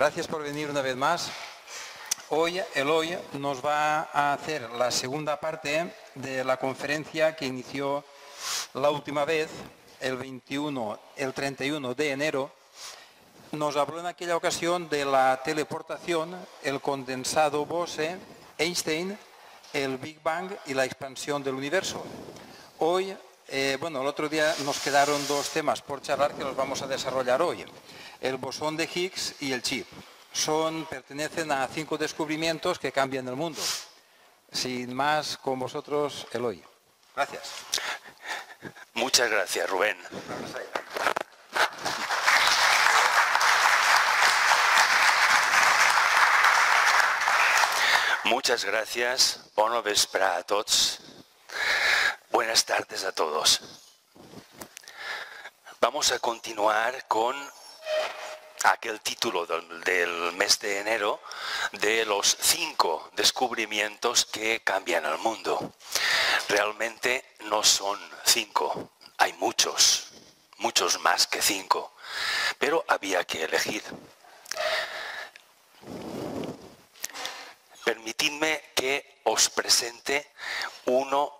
Gracias por venir una vez más. Hoy Eloy nos va a hacer la segunda parte de la conferencia que inició la última vez, el 31 de enero. Nos habló en aquella ocasión de la teleportación, el condensado Bose-Einstein, el Big Bang y la expansión del universo. Hoy, el otro día nos quedaron dos temas por charlar que los vamos a desarrollar hoy. El bosón de Higgs y el chip. Pertenecen a 5 descubrimientos que cambian el mundo. Sin más, con vosotros, Eloy. Gracias. Muchas gracias, Rubén. Muchas gracias. Bona vesprada a tots. Buenas tardes a todos. Vamos a continuar con aquel título del mes de enero de los 5 descubrimientos que cambian el mundo. Realmente no son 5, hay muchos más que 5, pero había que elegir. Permitidme que os presente uno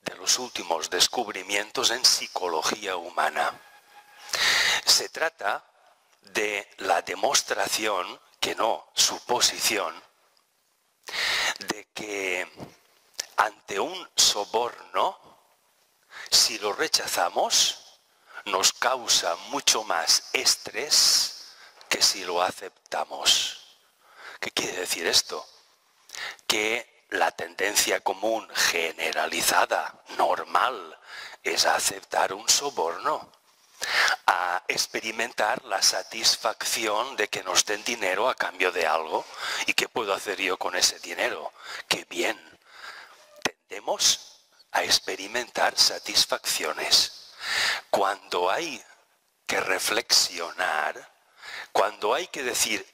de los últimos descubrimientos en psicología humana. Se trata de la demostración, que no suposición, de que ante un soborno, si lo rechazamos, nos causa mucho más estrés que si lo aceptamos. ¿Qué quiere decir esto? Que la tendencia común generalizada, normal, es aceptar un soborno, a experimentar la satisfacción de que nos den dinero a cambio de algo. ¿Y qué puedo hacer yo con ese dinero? ¡Qué bien! Tendemos a experimentar satisfacciones. Cuando hay que reflexionar, cuando hay que decir,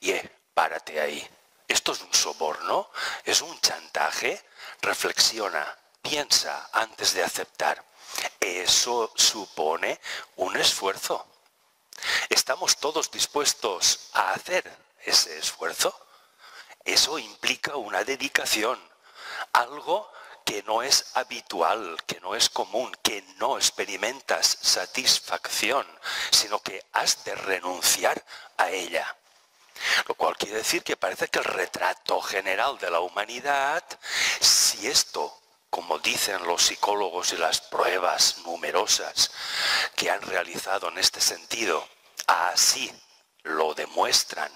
párate ahí, ¿esto es un soborno? ¿Es un chantaje? Reflexiona, piensa antes de aceptar. Eso supone un esfuerzo. ¿Estamos todos dispuestos a hacer ese esfuerzo? Eso implica una dedicación, algo que no es habitual, que no es común, que no experimentas satisfacción, sino que has de renunciar a ella. Lo cual quiere decir que parece que el retrato general de la humanidad, si esto, como dicen los psicólogos y las pruebas numerosas que han realizado en este sentido, así lo demuestran,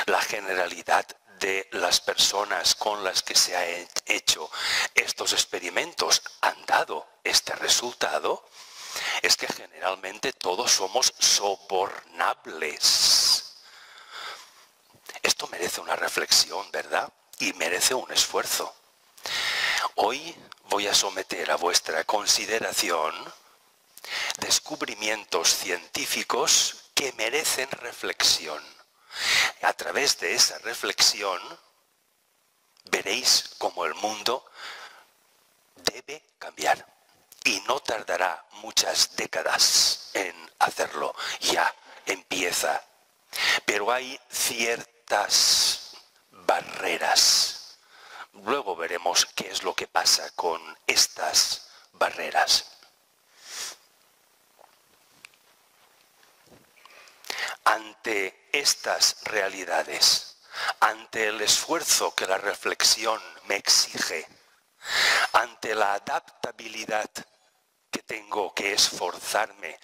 la generalidad de las personas con las que se han hecho estos experimentos han dado este resultado, es que generalmente todos somos sobornables. Esto merece una reflexión, ¿verdad? Y merece un esfuerzo. Hoy voy a someter a vuestra consideración descubrimientos científicos que merecen reflexión. A través de esa reflexión veréis cómo el mundo debe cambiar. Y no tardará muchas décadas en hacerlo. Ya empieza. Pero hay ciertas barreras. Luego veremos qué es lo que pasa con estas barreras. Ante estas realidades, ante el esfuerzo que la reflexión me exige, ante la adaptabilidad que tengo que esforzarme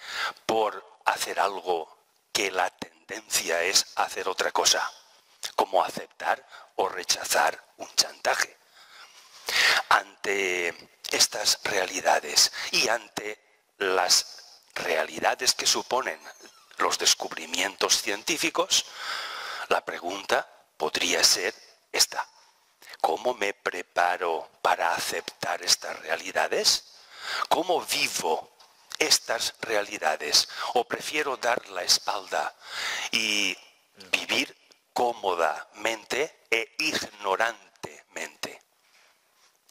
por hacer algo que la tendencia es hacer otra cosa, como aceptar o rechazar un chantaje. Ante estas realidades y ante las realidades que suponen los descubrimientos científicos, la pregunta podría ser esta: ¿cómo me preparo para aceptar estas realidades? ¿Cómo vivo estas realidades? ¿O prefiero dar la espalda y vivir cómodamente e ignorantemente?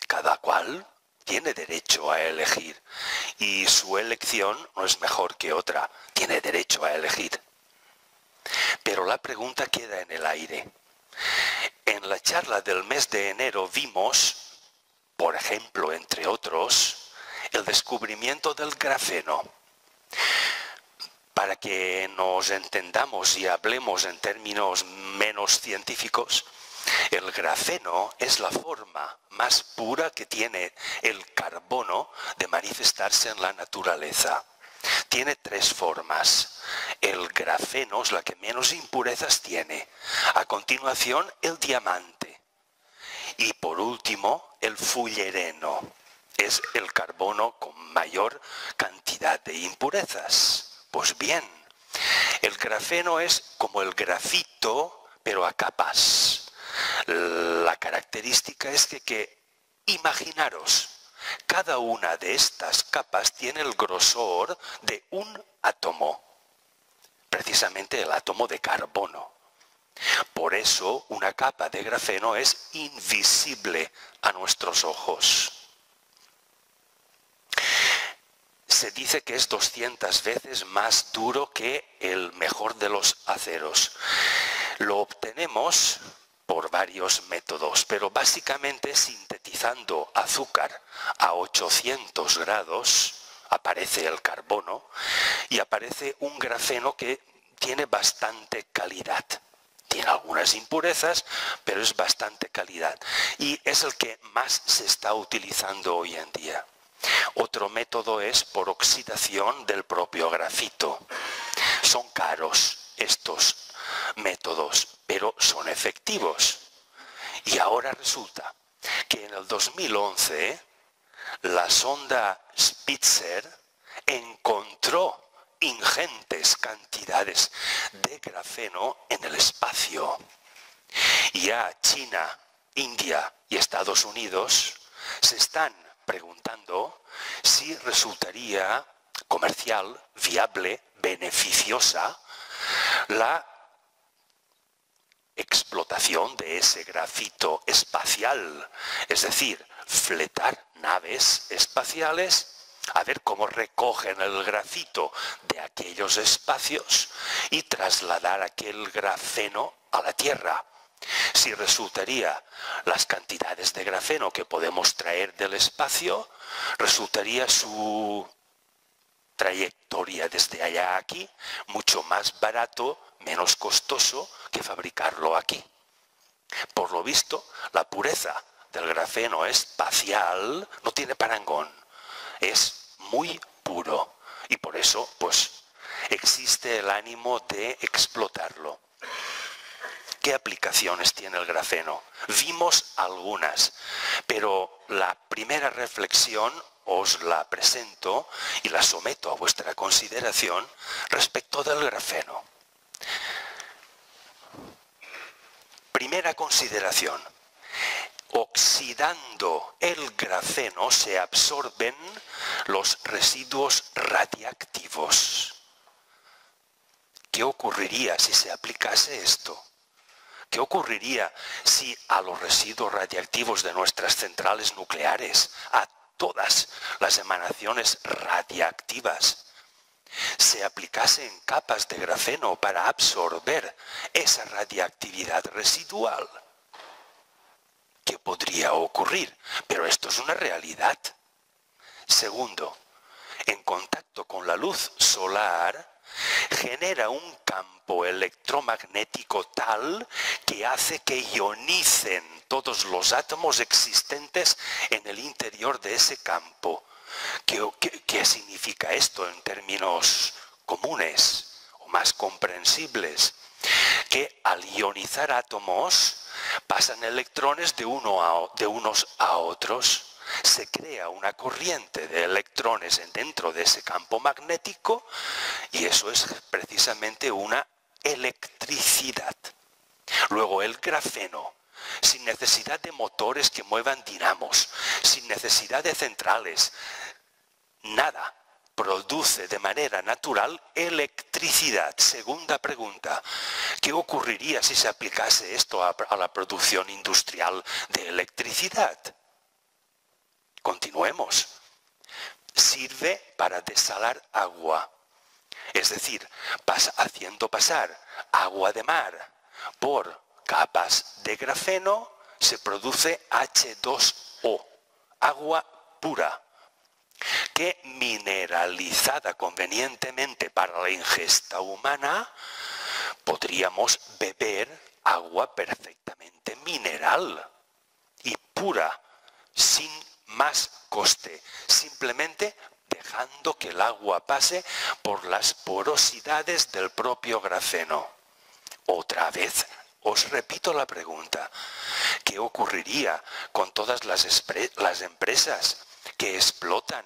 Cada cual tiene derecho a elegir y su elección no es mejor que otra, tiene derecho a elegir. Pero la pregunta queda en el aire. En la charla del mes de enero vimos, por ejemplo, entre otros, el descubrimiento del grafeno. Para que nos entendamos y hablemos en términos menos científicos, el grafeno es la forma más pura que tiene el carbono de manifestarse en la naturaleza. Tiene tres formas. El grafeno es la que menos impurezas tiene. A continuación, el diamante. Y por último, el fullereno. Es el carbono con mayor cantidad de impurezas. Pues bien, el grafeno es como el grafito, pero a capas. La característica es que imaginaros, cada una de estas capas tiene el grosor de un átomo, precisamente el átomo de carbono. Por eso una capa de grafeno es invisible a nuestros ojos. Se dice que es 200 veces más duro que el mejor de los aceros. Lo obtenemos por varios métodos, pero básicamente sintetizando azúcar a 800 grados aparece el carbono y aparece un grafeno que tiene bastante calidad. Tiene algunas impurezas, pero es bastante calidad. Y es el que más se está utilizando hoy en día. Otro método es por oxidación del propio grafito. Son caros estos métodos, pero son efectivos. Y ahora resulta que en el 2011 la sonda Spitzer encontró ingentes cantidades de grafeno en el espacio. Y ya China, India y Estados Unidos se están preguntando si resultaría comercial, viable, beneficiosa la explotación de ese grafito espacial, es decir, fletar naves espaciales a ver cómo recogen el grafito de aquellos espacios y trasladar aquel grafeno a la Tierra. Si resultaría las cantidades de grafeno que podemos traer del espacio, resultaría su trayectoria desde allá a aquí mucho más barato, menos costoso que fabricarlo aquí. Por lo visto, la pureza del grafeno espacial no tiene parangón. Es muy puro y por eso, pues, existe el ánimo de explotarlo. ¿Qué aplicaciones tiene el grafeno? Vimos algunas, pero la primera reflexión os la presento y la someto a vuestra consideración respecto del grafeno. Primera consideración. Oxidando el grafeno se absorben los residuos radiactivos. ¿Qué ocurriría si se aplicase esto? ¿Qué ocurriría si a los residuos radiactivos de nuestras centrales nucleares, a todas las emanaciones radiactivas, se aplicasen capas de grafeno para absorber esa radiactividad residual? ¿Qué podría ocurrir? Pero esto es una realidad. Segundo, en contacto con la luz solar, genera un campo electromagnético tal que hace que ionicen todos los átomos existentes en el interior de ese campo. ¿Qué significa esto en términos comunes o más comprensibles? Que al ionizar átomos pasan electrones de unos a otros. Se crea una corriente de electrones dentro de ese campo magnético y eso es precisamente una electricidad. Luego el grafeno, sin necesidad de motores que muevan dinamos, sin necesidad de centrales, nada, produce de manera natural electricidad. Segunda pregunta, ¿qué ocurriría si se aplicase esto a la producción industrial de electricidad? Continuemos. Sirve para desalar agua. Es decir, haciendo pasar agua de mar por capas de grafeno, se produce H2O, agua pura, que mineralizada convenientemente para la ingesta humana, podríamos beber agua perfectamente mineral y pura, sin más coste, simplemente dejando que el agua pase por las porosidades del propio grafeno. Otra vez, os repito la pregunta, ¿qué ocurriría con todas las empresas que explotan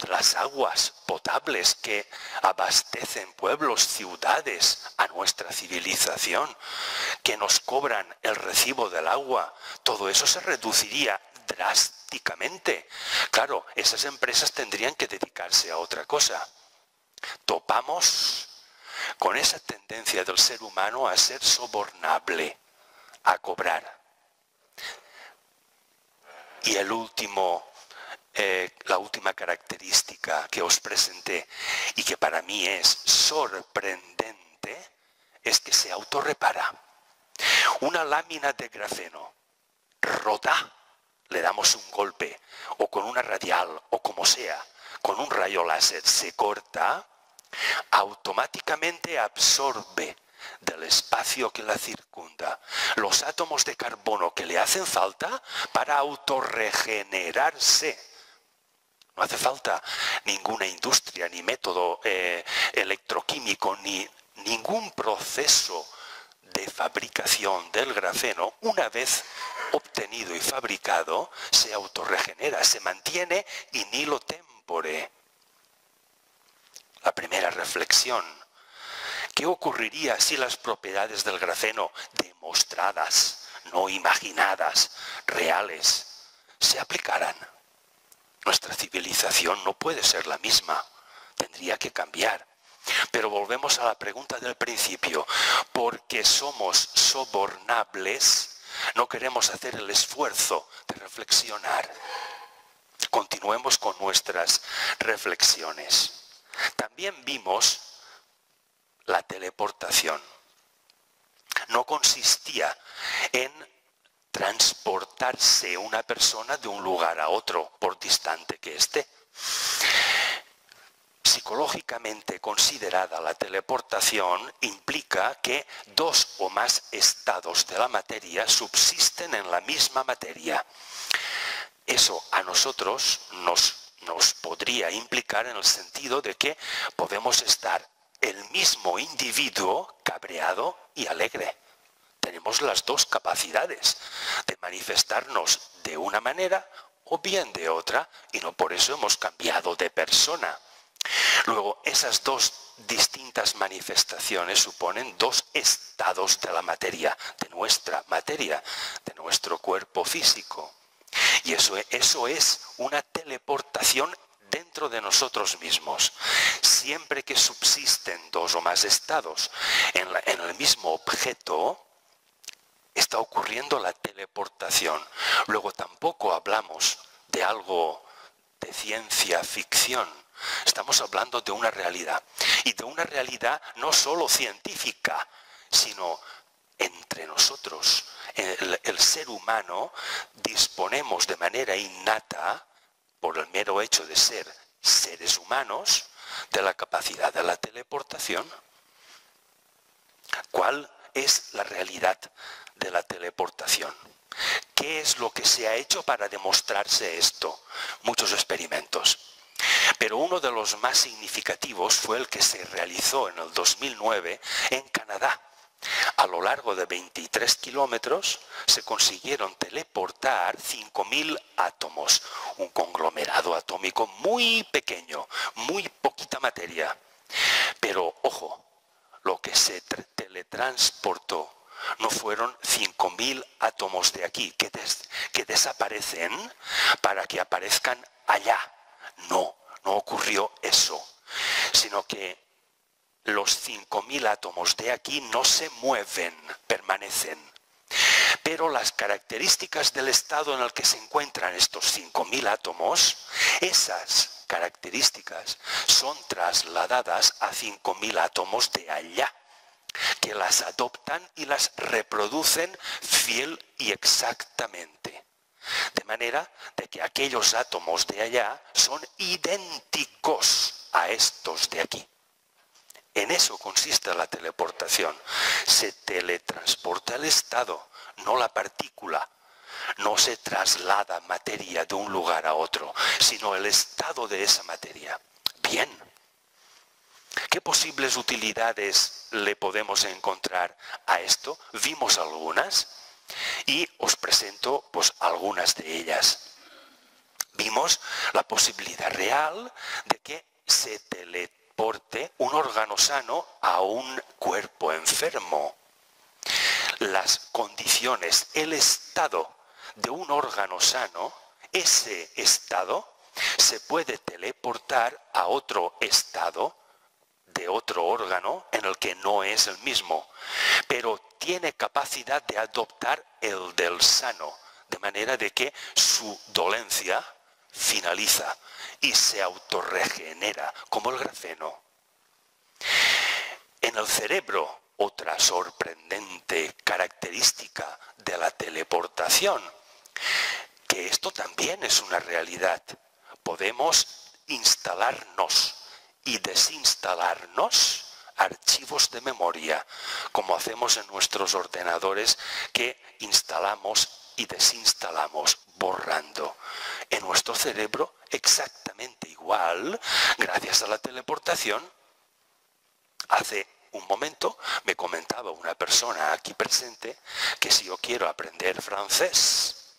las aguas potables que abastecen pueblos, ciudades, a nuestra civilización, que nos cobran el recibo del agua? Todo eso se reduciría drásticamente. Claro, esas empresas tendrían que dedicarse a otra cosa. Topamos con esa tendencia del ser humano a ser sobornable, a cobrar. Y la última característica que os presenté y que para mí es sorprendente es que se autorrepara. Una lámina de grafeno rota, le damos un golpe o con una radial o como sea, con un rayo láser se corta, automáticamente absorbe del espacio que la circunda los átomos de carbono que le hacen falta para autorregenerarse. No hace falta ninguna industria, ni método electroquímico, ni ningún proceso de fabricación del grafeno. Una vez obtenido y fabricado, se autorregenera, se mantiene in illo tempore. La primera reflexión: ¿qué ocurriría si las propiedades del grafeno, demostradas, no imaginadas, reales, se aplicaran? Nuestra civilización no puede ser la misma, tendría que cambiar. Pero volvemos a la pregunta del principio. Porque somos sobornables, no queremos hacer el esfuerzo de reflexionar. Continuemos con nuestras reflexiones. También vimos la teleportación. No consistía en transportarse una persona de un lugar a otro, por distante que esté. Psicológicamente considerada, la teleportación implica que dos o más estados de la materia subsisten en la misma materia. Eso a nosotros nos podría implicar en el sentido de que podemos estar el mismo individuo cabreado y alegre. Tenemos las dos capacidades de manifestarnos de una manera o bien de otra, y no por eso hemos cambiado de persona. Luego, esas dos distintas manifestaciones suponen dos estados de la materia, de nuestra materia, de nuestro cuerpo físico. Y eso es una teleportación dentro de nosotros mismos. Siempre que subsisten dos o más estados en el mismo objeto, está ocurriendo la teleportación. Luego tampoco hablamos de algo de ciencia ficción. Estamos hablando de una realidad. Y de una realidad no solo científica, sino entre nosotros. El ser humano disponemos de manera innata, por el mero hecho de ser seres humanos, de la capacidad de la teleportación. ¿Cuál es la realidad de la teleportación? ¿Qué es lo que se ha hecho para demostrarse esto? Muchos experimentos. Pero uno de los más significativos fue el que se realizó en el 2009 en Canadá. A lo largo de 23 kilómetros se consiguieron teleportar 5.000 átomos, un conglomerado atómico muy pequeño, muy poquita materia. Pero, ojo, lo que se teletransportó no fueron 5.000 átomos de aquí que desaparecen para que aparezcan allá. No ocurrió eso, sino que los 5.000 átomos de aquí no se mueven, permanecen. Pero las características del estado en el que se encuentran estos 5.000 átomos, esas características son trasladadas a 5.000 átomos de allá, que las adoptan y las reproducen fiel y exactamente. De manera de que aquellos átomos de allá son idénticos a estos de aquí. En eso consiste la teleportación. Se teletransporta el estado, no la partícula. No se traslada materia de un lugar a otro, sino el estado de esa materia. Bien. ¿Qué posibles utilidades le podemos encontrar a esto? Vimos algunas y os presento pues algunas de ellas. Vimos la posibilidad real de que se teleporte un órgano sano a un cuerpo enfermo. Las condiciones, el estado de un órgano sano, ese estado se puede teleportar a otro estado de otro órgano en el que no es el mismo, pero tiene capacidad de adoptar el del sano, de manera de que su dolencia finaliza y se autorregenera, como el grafeno. En el cerebro, otra sorprendente característica de la teleportación, que esto también es una realidad. Podemos instalarnos y desinstalarnos archivos de memoria, como hacemos en nuestros ordenadores que instalamos y desinstalamos borrando. En nuestro cerebro exactamente igual, gracias a la teleportación. Hace un momento me comentaba una persona aquí presente que si yo quiero aprender francés,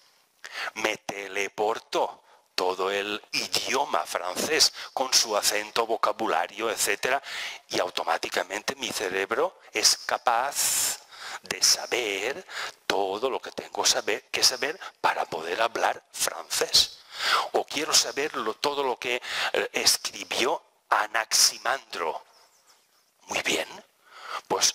me teleporto todo el idioma francés con su acento, vocabulario, etc. Y automáticamente mi cerebro es capaz de saber todo lo que tengo que saber para poder hablar francés. O quiero saber todo lo que escribió Anaximandro. Muy bien, pues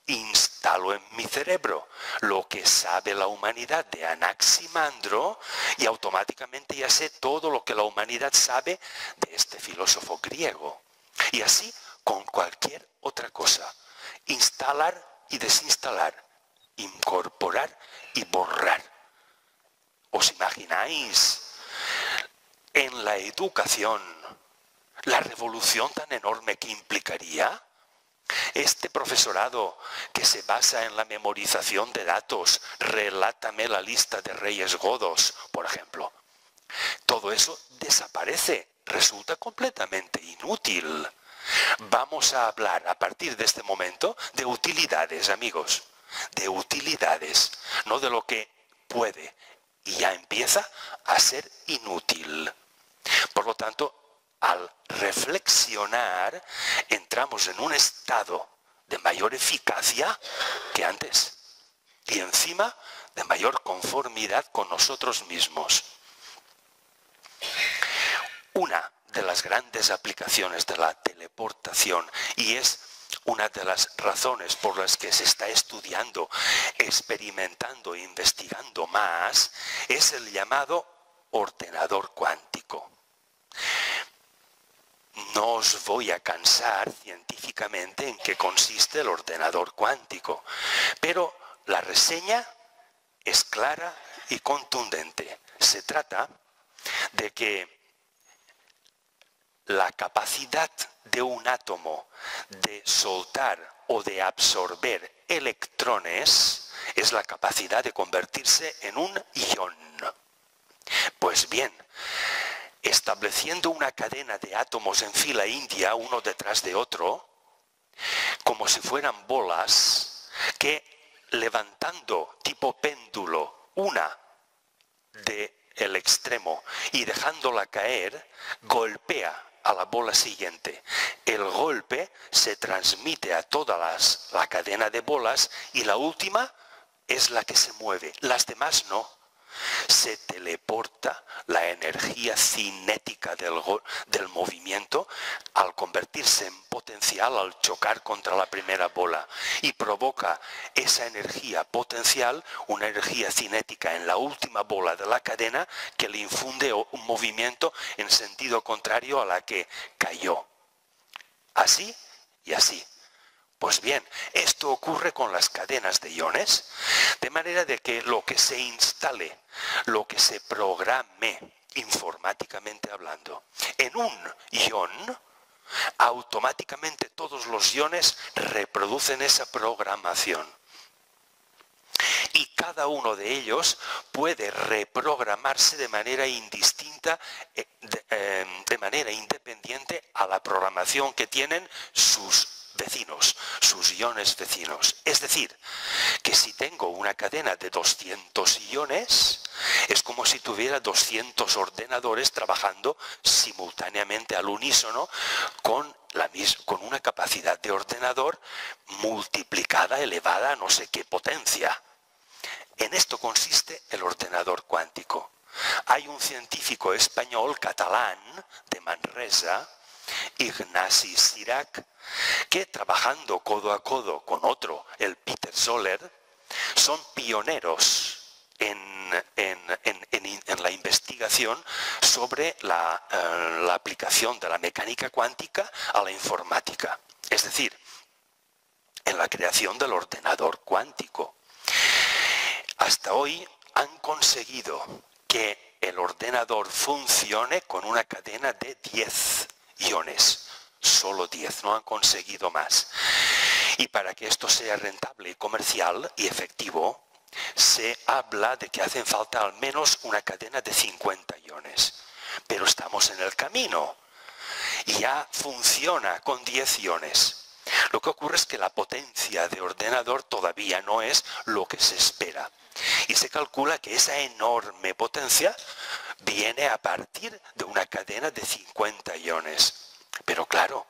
instalo en mi cerebro lo que sabe la humanidad de Anaximandro y automáticamente ya sé todo lo que la humanidad sabe de este filósofo griego. Y así con cualquier otra cosa. Instalar y desinstalar, incorporar y borrar. ¿Os imagináis en la educación la revolución tan enorme que implicaría? Este profesorado que se basa en la memorización de datos, relátame la lista de reyes godos, por ejemplo. Todo eso desaparece, resulta completamente inútil. Vamos a hablar a partir de este momento de utilidades, amigos, de utilidades, no de lo que puede y ya empieza a ser inútil. Por lo tanto, al reflexionar, entramos en un estado de mayor eficacia que antes y encima de mayor conformidad con nosotros mismos. Una de las grandes aplicaciones de la teleportación, y es una de las razones por las que se está estudiando, experimentando e investigando más, es el llamado ordenador cuántico. No os voy a cansar científicamente en qué consiste el ordenador cuántico, pero la reseña es clara y contundente. Se trata de que la capacidad de un átomo de soltar o de absorber electrones es la capacidad de convertirse en un ion. Pues bien, estableciendo una cadena de átomos en fila india, uno detrás de otro, como si fueran bolas, que levantando tipo péndulo una del extremo y dejándola caer, golpea a la bola siguiente. El golpe se transmite a toda la cadena de bolas y la última es la que se mueve, las demás no. Se teleporta la energía cinética del movimiento a al convertirse en potencial al chocar contra la primera bola y provoca esa energía potencial, una energía cinética en la última bola de la cadena que le infunde un movimiento en sentido contrario a la que cayó. Así y así. Pues bien, esto ocurre con las cadenas de iones, de manera de que lo que se instale, lo que se programe informáticamente hablando en un ion, automáticamente todos los iones reproducen esa programación. Y cada uno de ellos puede reprogramarse de manera indistinta, de manera independiente a la programación que tienen sus vecinos, sus iones vecinos. Es decir, que si tengo una cadena de 200 iones, es como si tuviera 200 ordenadores trabajando simultáneamente al unísono con una capacidad de ordenador multiplicada, elevada a no sé qué potencia. En esto consiste el ordenador cuántico. Hay un científico español catalán de Manresa, Ignasi Cirac, que trabajando codo a codo con otro, el Peter Soler, son pioneros en la investigación sobre la aplicación de la mecánica cuántica a la informática. Es decir, en la creación del ordenador cuántico. Hasta hoy han conseguido que el ordenador funcione con una cadena de 10 iones. Solo 10, no han conseguido más. Y para que esto sea rentable y comercial y efectivo, se habla de que hacen falta al menos una cadena de 50 iones. Pero estamos en el camino. Y ya funciona con 10 iones. Lo que ocurre es que la potencia de ordenador todavía no es lo que se espera. Y se calcula que esa enorme potencia viene a partir de una cadena de 50 iones. Pero claro,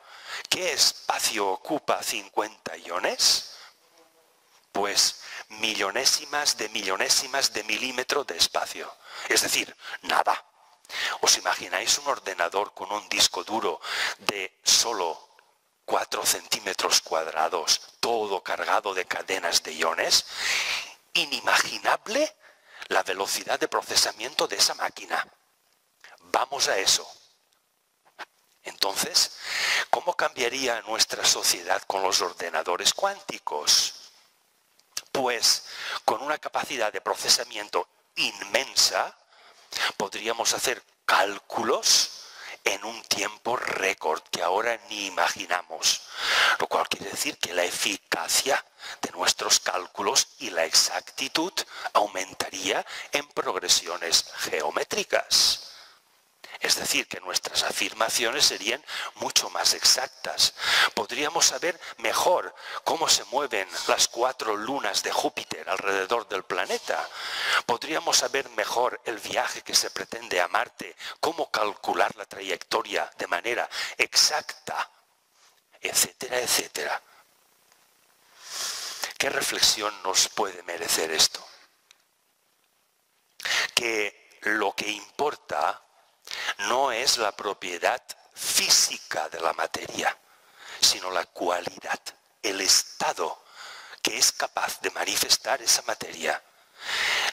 ¿qué espacio ocupa 50 iones? Pues millonésimas de milímetro de espacio. Es decir, nada. ¿Os imagináis un ordenador con un disco duro de solo 4 centímetros cuadrados, todo cargado de cadenas de iones? Inimaginable la velocidad de procesamiento de esa máquina. Vamos a eso. Entonces, ¿cómo cambiaría nuestra sociedad con los ordenadores cuánticos? Pues con una capacidad de procesamiento inmensa, podríamos hacer cálculos en un tiempo récord que ahora ni imaginamos. Lo cual quiere decir que la eficacia de nuestros cálculos y la exactitud aumentaría en progresiones geométricas. Es decir, que nuestras afirmaciones serían mucho más exactas. Podríamos saber mejor cómo se mueven las 4 lunas de Júpiter alrededor del planeta. Podríamos saber mejor el viaje que se pretende a Marte, cómo calcular la trayectoria de manera exacta, etcétera, etcétera. ¿Qué reflexión nos puede merecer esto? Que lo que importa no es la propiedad física de la materia, sino la cualidad, el estado que es capaz de manifestar esa materia.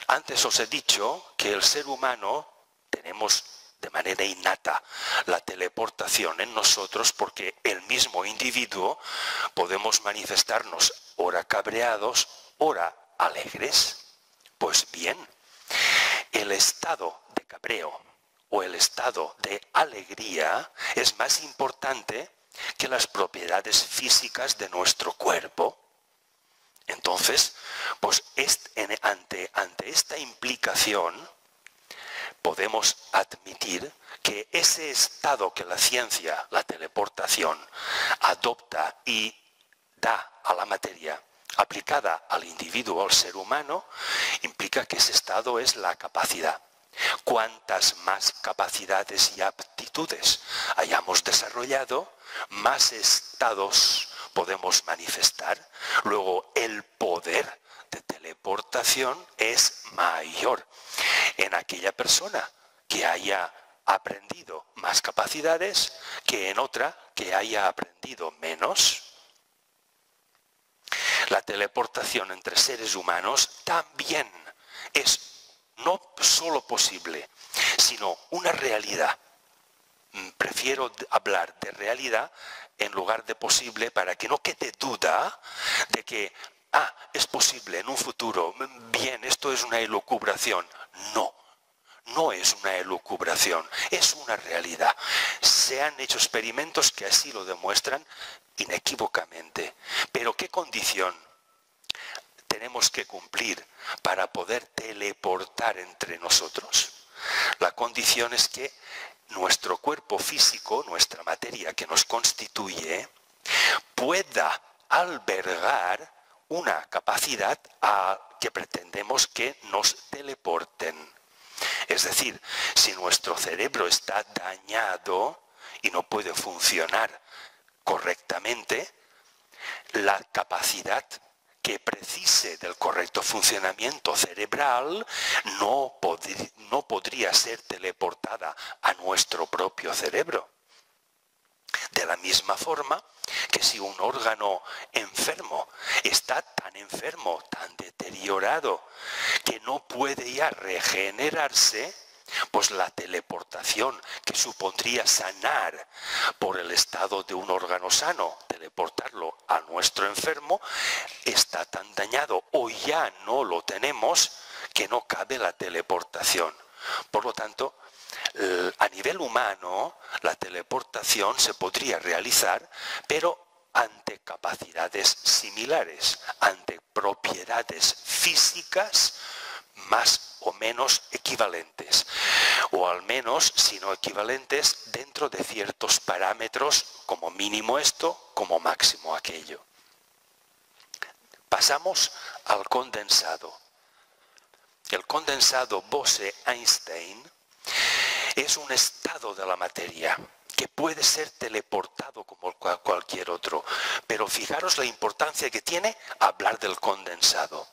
Antes os he dicho que el ser humano tenemos de manera innata la teleportación en nosotros porque el mismo individuo podemos manifestarnos ora cabreados, ora alegres. Pues bien, el estado de cabreo o el estado de alegría es más importante que las propiedades físicas de nuestro cuerpo. Entonces, pues ante esta implicación, podemos admitir que ese estado que la ciencia, la teleportación, adopta y da a la materia, aplicada al individuo, al ser humano, implica que ese estado es la capacidad. Cuantas más capacidades y aptitudes hayamos desarrollado, más estados podemos manifestar. Luego el poder de teleportación es mayor en aquella persona que haya aprendido más capacidades que en otra que haya aprendido menos? La teleportación entre seres humanos también es no solo posible, sino una realidad. Prefiero hablar de realidad en lugar de posible para que no quede duda de que, es posible en un futuro, bien, esto es una elucubración. No, no es una elucubración, es una realidad. Se han hecho experimentos que así lo demuestran inequívocamente. Pero ¿qué condición tenemos que cumplir para poder teleportar entre nosotros? La condición es que nuestro cuerpo físico, nuestra materia que nos constituye, pueda albergar una capacidad que pretendemos que nos teleporten. Es decir, si nuestro cerebro está dañado y no puede funcionar correctamente, la capacidad que precise del correcto funcionamiento cerebral no podría ser teleportada a nuestro propio cerebro. De la misma forma que si un órgano enfermo está tan enfermo, tan deteriorado, que no puede ya regenerarse, pues la teleportación que supondría sanar por el estado de un órgano sano, teleportarlo a nuestro enfermo, está tan dañado o ya no lo tenemos que no cabe la teleportación. Por lo tanto, a nivel humano, la teleportación se podría realizar, pero ante capacidades similares, ante propiedades físicas más o menos equivalentes, o al menos, si no equivalentes, dentro de ciertos parámetros, como mínimo esto, como máximo aquello. Pasamos al condensado. El condensado Bose-Einstein es un estado de la materia que puede ser teleportado como cualquier otro, pero fijaros la importancia que tiene hablar del condensado.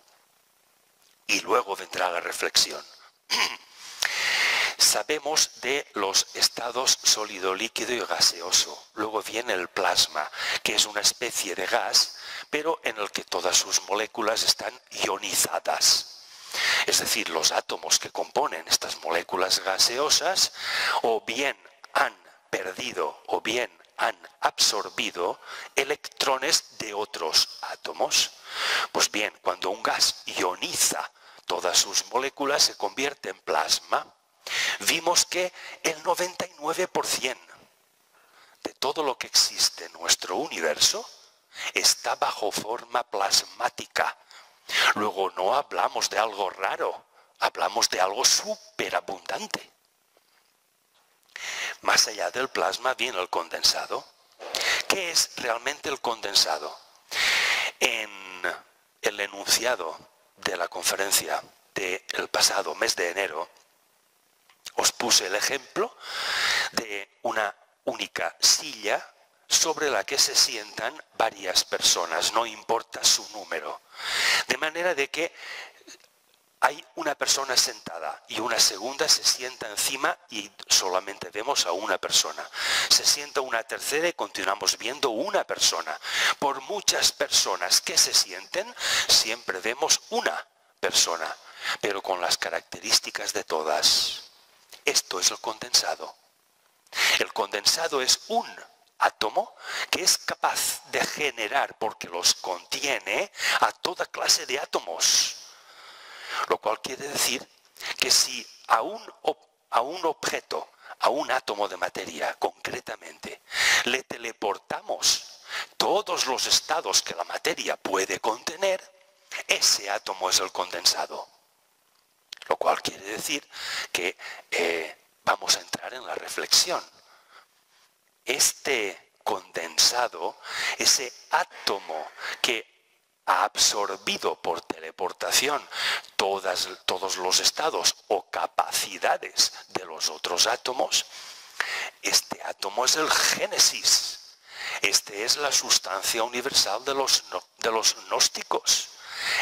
Y luego vendrá la reflexión. Sabemos de los estados sólido, líquido y gaseoso. Luego viene el plasma, que es una especie de gas, pero en el que todas sus moléculas están ionizadas. Es decir, los átomos que componen estas moléculas gaseosas o bien han perdido o bien han absorbido electrones de otros átomos. Pues bien, cuando un gas ioniza todas sus moléculas, se convierte en plasma. Vimos que el 99% de todo lo que existe en nuestro universo está bajo forma plasmática. Luego no hablamos de algo raro, hablamos de algo superabundante. Más allá del plasma viene el condensado. ¿Qué es realmente el condensado? En el enunciado de la conferencia del pasado mes de enero, os puse el ejemplo de una única silla sobre la que se sientan varias personas, no importa su número. De manera de que hay una persona sentada y una segunda se sienta encima y solamente vemos a una persona. Se sienta una tercera y continuamos viendo una persona. Por muchas personas que se sienten, siempre vemos una persona, pero con las características de todas. Esto es el condensado. El condensado es un átomo que es capaz de generar, porque los contiene, a toda clase de átomos. Lo cual quiere decir que si a un objeto, a un átomo de materia concretamente, le teleportamos todos los estados que la materia puede contener, ese átomo es el condensado. Lo cual quiere decir que vamos a entrar en la reflexión. Este condensado, ese átomo que ha absorbido por teleportación todos los estados o capacidades de los otros átomos, este átomo es el génesis. Este es la sustancia universal de los gnósticos.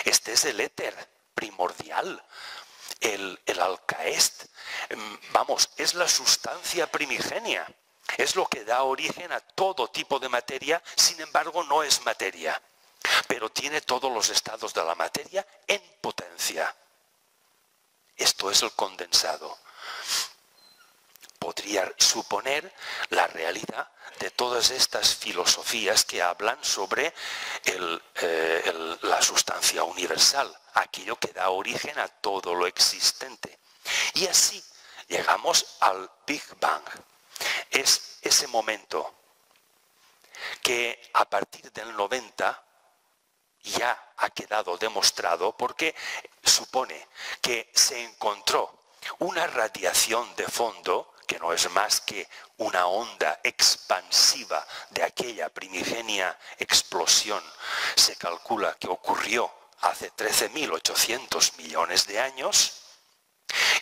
Este es el éter primordial, el alcaest. Vamos, es la sustancia primigenia. Es lo que da origen a todo tipo de materia, sin embargo no es materia, pero tiene todos los estados de la materia en potencia. Esto es el condensado. Podría suponer la realidad de todas estas filosofías que hablan sobre la sustancia universal, aquello que da origen a todo lo existente. Y así llegamos al Big Bang. Es ese momento que a partir del 90 ya ha quedado demostrado porque supone que se encontró una radiación de fondo que no es más que una onda expansiva de aquella primigenia explosión. Se calcula que ocurrió hace 13.800 millones de años,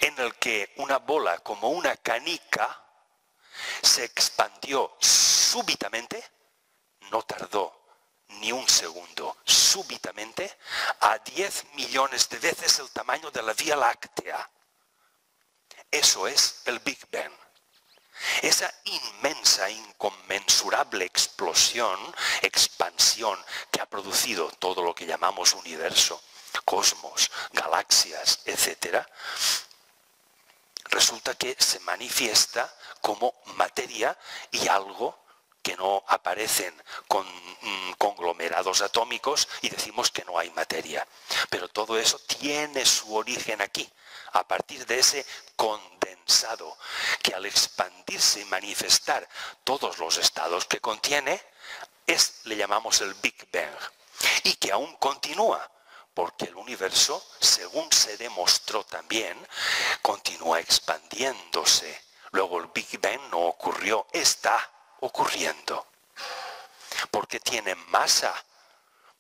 en el que una bola como una canica se expandió súbitamente, no tardó ni un segundo, súbitamente, a 10 millones de veces el tamaño de la Vía Láctea. Eso es el Big Bang. Esa inmensa, inconmensurable explosión, expansión que ha producido todo lo que llamamos universo, cosmos, galaxias, etc., resulta que se manifiesta como materia y algo que no aparecen con conglomerados atómicos y decimos que no hay materia. Pero todo eso tiene su origen aquí, a partir de ese condensado, que al expandirse y manifestar todos los estados que contiene, le llamamos el Big Bang, y que aún continúa, porque el universo, según se demostró también, continúa expandiéndose. Luego el Big Bang no ocurrió, está ocurriendo. Porque tiene masa.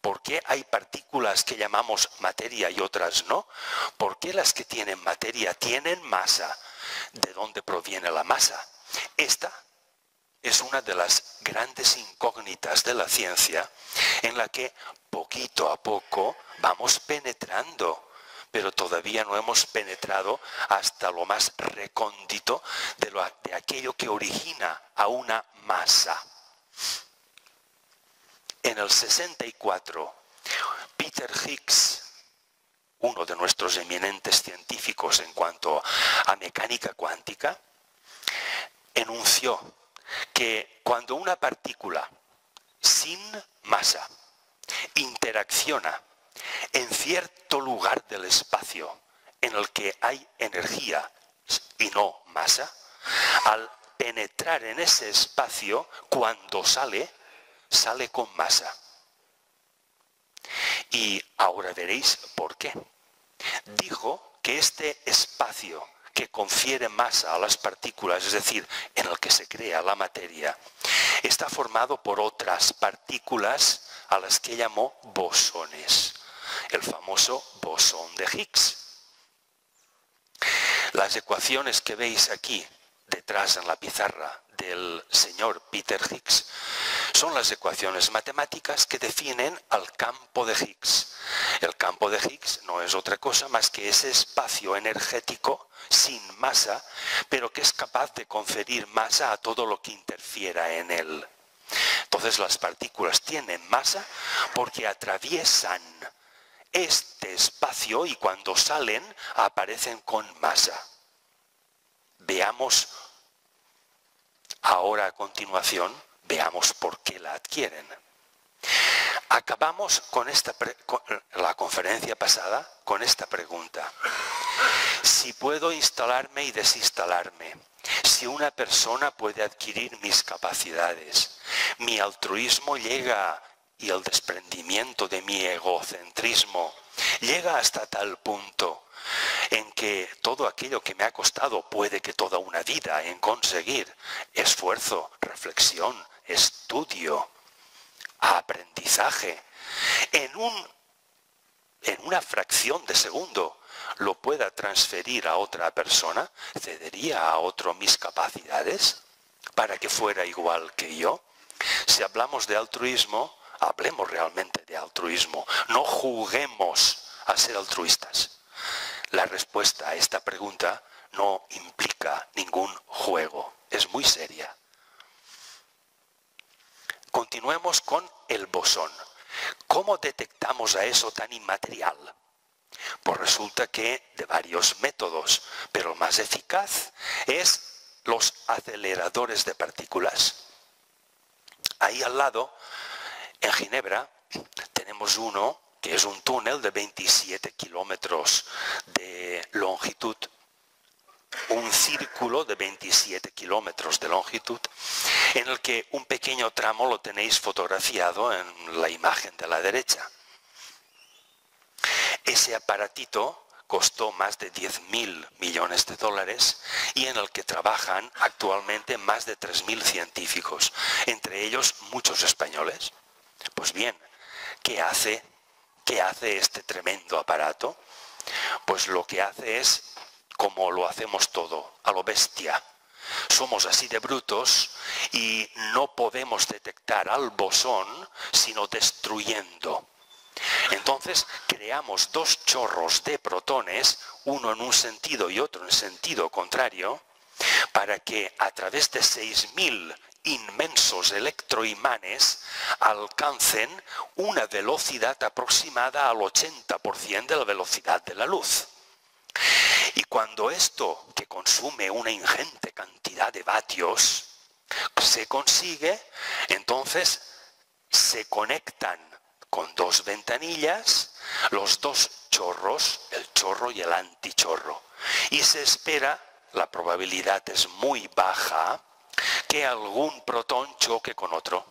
¿Por qué hay partículas que llamamos materia y otras no? ¿Por qué las que tienen materia tienen masa? ¿De dónde proviene la masa? Esta es una de las grandes incógnitas de la ciencia en la que poquito a poco vamos penetrando, pero todavía no hemos penetrado hasta lo más recóndito de aquello que origina a una masa. En el 64, Peter Higgs, uno de nuestros eminentes científicos en cuanto a mecánica cuántica, enunció que cuando una partícula sin masa interacciona en cierto lugar del espacio en el que hay energía y no masa, al penetrar en ese espacio, cuando sale con masa. Y ahora veréis por qué. Dijo que este espacio que confiere masa a las partículas, es decir, en el que se crea la materia, está formado por otras partículas a las que llamó bosones. El famoso bosón de Higgs. Las ecuaciones que veis aquí detrás en la pizarra del señor Peter Higgs son las ecuaciones matemáticas que definen al campo de Higgs. El campo de Higgs no es otra cosa más que ese espacio energético sin masa, pero que es capaz de conferir masa a todo lo que interfiera en él. Entonces las partículas tienen masa porque atraviesan este espacio y cuando salen aparecen con masa. Veamos ahora a continuación, veamos por qué la adquieren. Acabamos con la conferencia pasada con esta pregunta. Si puedo instalarme y desinstalarme, si una persona puede adquirir mis capacidades, mi altruismo llega y el desprendimiento de mi egocentrismo llega hasta tal punto en que todo aquello que me ha costado puede que toda una vida en conseguir, esfuerzo, reflexión, estudio, aprendizaje, en una fracción de segundo lo pueda transferir a otra persona, cedería a otro mis capacidades para que fuera igual que yo. Si hablamos de altruismo, hablemos realmente de altruismo, no juguemos a ser altruistas. La respuesta a esta pregunta no implica ningún juego, es muy seria. continuemos con el bosón. ¿Cómo detectamos a eso tan inmaterial? Pues resulta que de varios métodos, pero el más eficaz es los aceleradores de partículas. Ahí al lado, en Ginebra, tenemos uno que es un túnel de 27 kilómetros de longitud, un círculo de 27 kilómetros de longitud, en el que un pequeño tramo lo tenéis fotografiado en la imagen de la derecha. Ese aparatito costó más de 10.000 millones de dólares y en el que trabajan actualmente más de 3.000 científicos, entre ellos muchos españoles. Pues bien, ¿qué hace este tremendo aparato? Pues lo que hace es como lo hacemos todo, a lo bestia. Somos así de brutos y no podemos detectar al bosón sino destruyendo. Entonces creamos dos chorros de protones, uno en un sentido y otro en sentido contrario, para que a través de 6.000 inmensos electroimanes alcancen una velocidad aproximada al 80% de la velocidad de la luz. Y cuando esto, que consume una ingente cantidad de vatios, se consigue, entonces se conectan con dos ventanillas los dos chorros, el chorro y el antichorro. Y se espera, la probabilidad es muy baja, que algún protón choque con otro.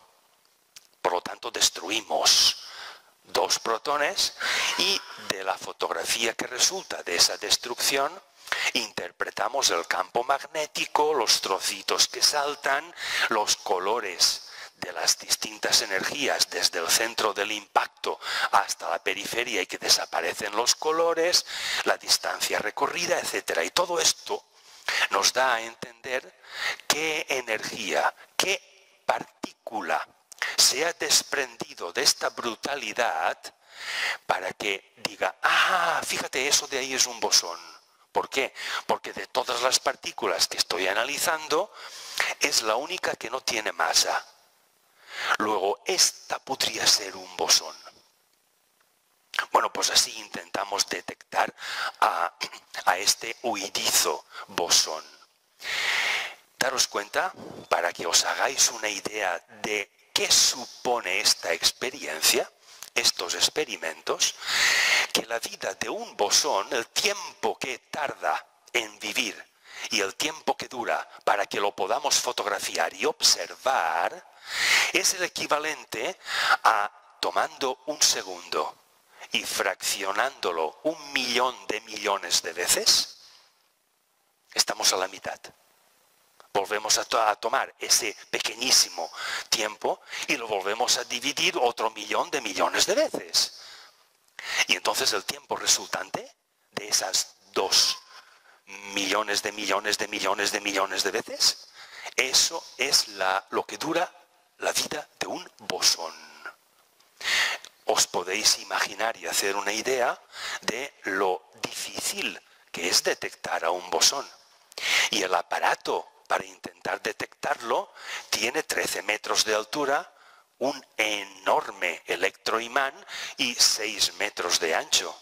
Por lo tanto, destruimos dos protones y de la fotografía que resulta de esa destrucción interpretamos el campo magnético, los trocitos que saltan, los colores de las distintas energías desde el centro del impacto hasta la periferia y que desaparecen los colores, la distancia recorrida, etc. Y todo esto nos da a entender qué energía, qué partícula se ha desprendido de esta brutalidad para que diga, ah, fíjate, eso de ahí es un bosón. ¿Por qué? Porque de todas las partículas que estoy analizando, es la única que no tiene masa. Luego, esta podría ser un bosón. Bueno, pues así intentamos detectar a este huidizo bosón. Daros cuenta, para que os hagáis una idea de qué supone esta experiencia, estos experimentos, que la vida de un bosón, el tiempo que tarda en vivir y el tiempo que dura para que lo podamos fotografiar y observar, es el equivalente a tomando un segundo y fraccionándolo 1.000.000 de millones de veces, estamos a la mitad. Volvemos a tomar ese pequeñísimo tiempo y lo volvemos a dividir otro 1.000.000 de millones de veces. Y entonces el tiempo resultante de esas 2.000.000 de millones de millones de millones de veces, eso es lo que dura la vida de un bosón. Os podéis imaginar y hacer una idea de lo difícil que es detectar a un bosón. Y el aparato para intentar detectarlo tiene 13 metros de altura, un enorme electroimán y 6 metros de ancho.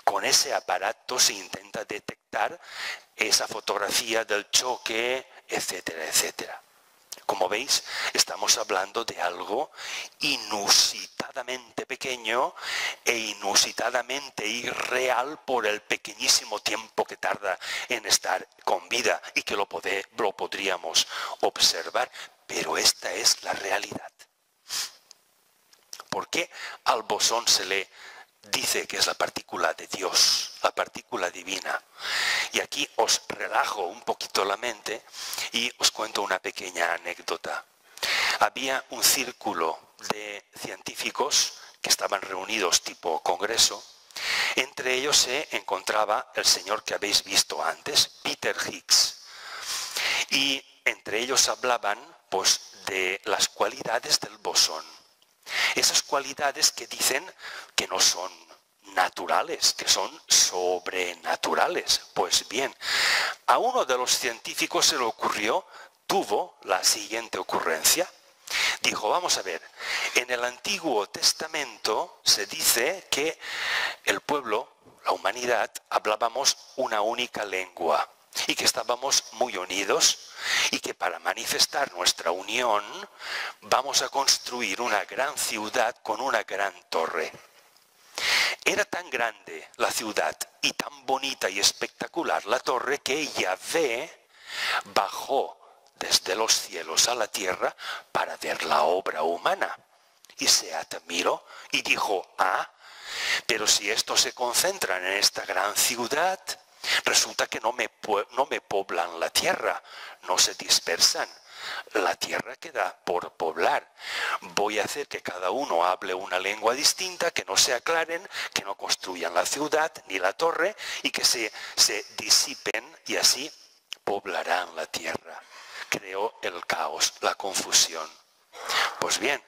Con ese aparato se intenta detectar esa fotografía del choque, etcétera, etcétera. Como veis, estamos hablando de algo inusitadamente pequeño e inusitadamente irreal por el pequeñísimo tiempo que tarda en estar con vida y que lo podríamos observar. Pero esta es la realidad. ¿Por qué al bosón se le dice que es la partícula de Dios, la partícula divina? Y aquí os relajo un poquito la mente y os cuento una pequeña anécdota. Había un círculo de científicos que estaban reunidos tipo congreso. Entre ellos se encontraba el señor que habéis visto antes, Peter Higgs. Y entre ellos hablaban pues de las cualidades del bosón. Esas cualidades que dicen que no son naturales, que son sobrenaturales. Pues bien, a uno de los científicos se le ocurrió, tuvo la siguiente ocurrencia. Dijo, vamos a ver, En el Antiguo Testamento se dice que el pueblo, la humanidad, hablábamos una única lengua y que estábamos muy unidos y que para manifestar nuestra unión vamos a construir una gran ciudad con una gran torre. Era tan grande la ciudad y tan bonita y espectacular la torre que Yahvé bajó desde los cielos a la tierra para ver la obra humana. Y se admiró y dijo, pero si estos se concentran en esta gran ciudad, resulta que no me poblan la tierra, no se dispersan. La tierra queda por poblar. Voy a hacer que cada uno hable una lengua distinta, que no se aclaren, que no construyan la ciudad ni la torre y que se disipen y así poblarán la tierra. Creó el caos, la confusión. Pues bien,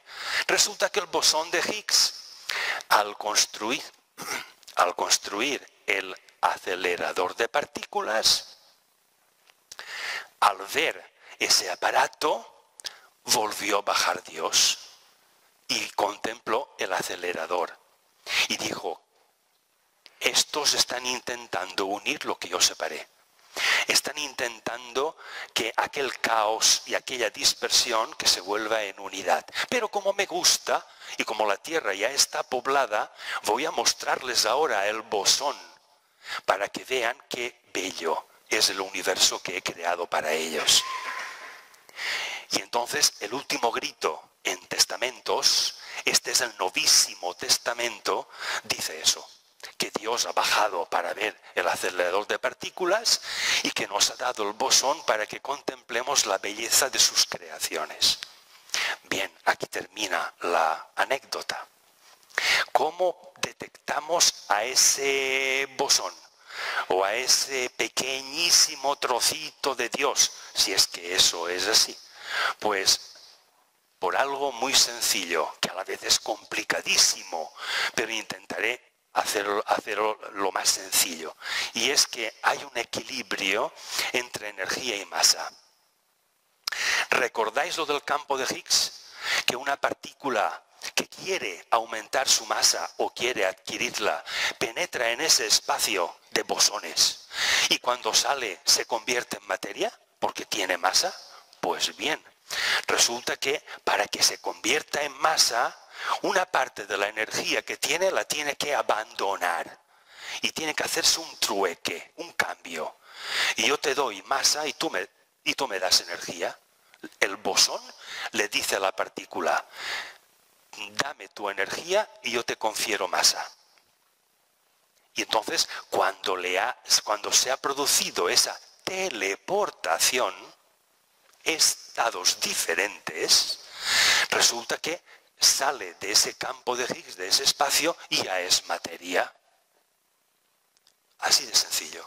resulta que el bosón de Higgs, al construir el acelerador de partículas, al ver ese aparato, volvió a bajar Dios y contempló el acelerador y dijo, estos están intentando unir lo que yo separé. Están intentando que aquel caos y aquella dispersión que se vuelva en unidad. Pero como me gusta y como la tierra ya está poblada, voy a mostrarles ahora el bosón para que vean qué bello es el universo que he creado para ellos. Y entonces el último grito en testamentos, este es el Novísimo Testamento, dice eso. Que Dios ha bajado para ver el acelerador de partículas y que nos ha dado el bosón para que contemplemos la belleza de sus creaciones. Bien, aquí termina la anécdota. ¿Cómo detectamos a ese bosón o a ese pequeñísimo trocito de Dios, si es que eso es así? Pues por algo muy sencillo, que a la vez es complicadísimo, pero intentaré hacerlo lo más sencillo, y es que hay un equilibrio entre energía y masa. ¿Recordáis lo del campo de Higgs? Que una partícula que quiere aumentar su masa o quiere adquirirla, penetra en ese espacio de bosones y cuando sale se convierte en materia porque tiene masa. Pues bien, resulta que para que se convierta en masa, una parte de la energía que tiene la tiene que abandonar y tiene que hacerse un trueque, un cambio. Y yo te doy masa y tú me das energía. El bosón le dice a la partícula, dame tu energía y yo te confiero masa. Y entonces cuando se ha producido esa teleportación, estados diferentes, resulta que sale de ese campo de Higgs, de ese espacio, y ya es materia. Así de sencillo,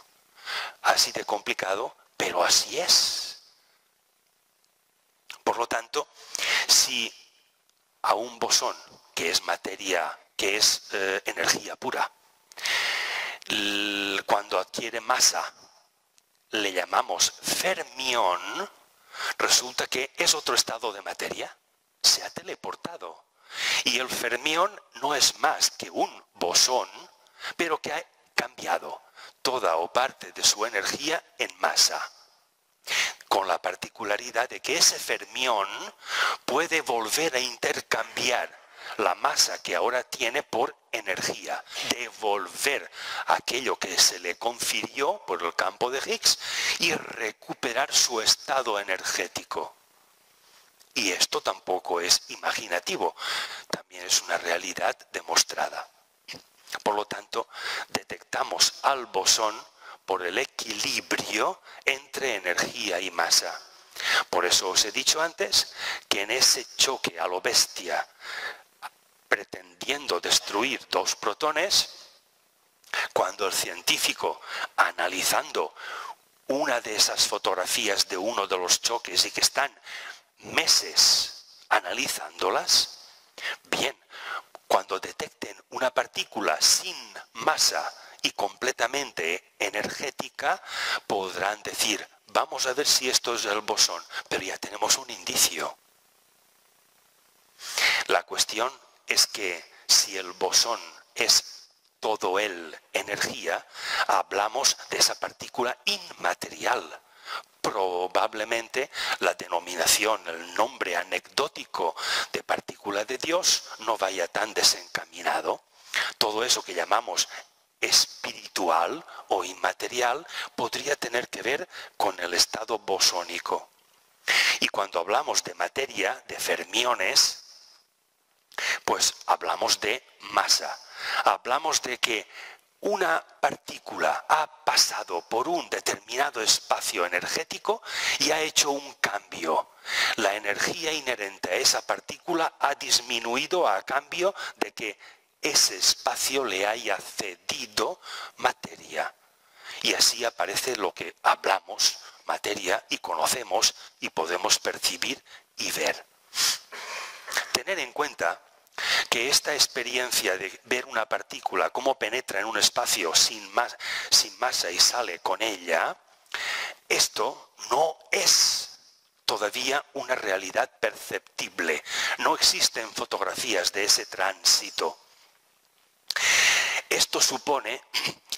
así de complicado, pero así es. Por lo tanto, si a un bosón, que es materia, que es energía pura, cuando adquiere masa, le llamamos fermión, resulta que es otro estado de materia, se ha teleportado. Y el fermión no es más que un bosón, pero que ha cambiado toda o parte de su energía en masa. Con la particularidad de que ese fermión puede volver a intercambiar la masa que ahora tiene por energía, devolver aquello que se le confirió por el campo de Higgs y recuperar su estado energético. Y esto tampoco es imaginativo, también es una realidad demostrada. Por lo tanto, detectamos al bosón por el equilibrio entre energía y masa. Por eso os he dicho antes que en ese choque a lo bestia, pretendiendo destruir dos protones, cuando el científico, analizando una de esas fotografías de uno de los choques y que están meses analizándolas, bien, cuando detecten una partícula sin masa y completamente energética, podrán decir, vamos a ver si esto es el bosón, pero ya tenemos un indicio. La cuestión es que si el bosón es todo él energía, hablamos de esa partícula inmaterial. Probablemente la denominación, el nombre anecdótico de partícula de Dios no vaya tan desencaminado. Todo eso que llamamos espiritual o inmaterial podría tener que ver con el estado bosónico. Y cuando hablamos de materia, de fermiones, pues hablamos de masa. Hablamos de que una partícula ha pasado por un determinado espacio energético y ha hecho un cambio. La energía inherente a esa partícula ha disminuido a cambio de que ese espacio le haya cedido materia. Y así aparece lo que hablamos, materia, y conocemos y podemos percibir y ver. Tener en cuenta que esta experiencia de ver una partícula, cómo penetra en un espacio sin masa y sale con ella, esto no es todavía una realidad perceptible. No existen fotografías de ese tránsito. Esto supone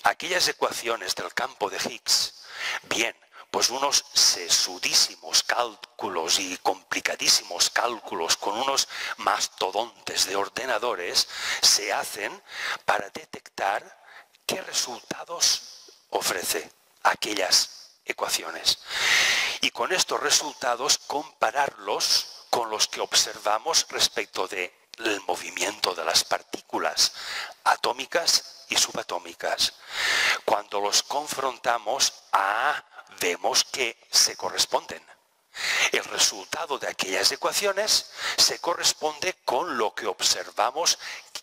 aquellas ecuaciones del campo de Higgs, bien, pues unos sesudísimos cálculos y complicadísimos cálculos con unos mastodontes de ordenadores se hacen para detectar qué resultados ofrece aquellas ecuaciones. Y con estos resultados compararlos con los que observamos respecto del movimiento de las partículas atómicas y subatómicas. Cuando los confrontamos, vemos que se corresponden. El resultado de aquellas ecuaciones se corresponde con lo que observamos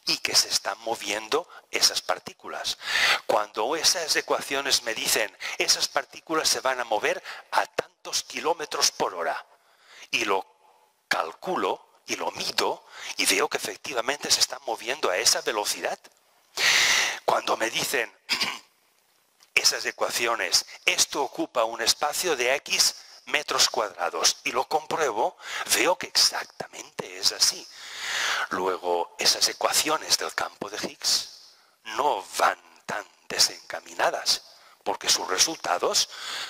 y que se están moviendo esas partículas. Cuando esas ecuaciones me dicen esas partículas se van a mover a tantos kilómetros por hora y lo calculo y lo mido y veo que efectivamente se están moviendo a esa velocidad. Cuando me dicen esas ecuaciones, esto ocupa un espacio de X metros cuadrados y lo compruebo, veo que exactamente es así. Luego, esas ecuaciones del campo de Higgs no van tan desencaminadas porque sus resultados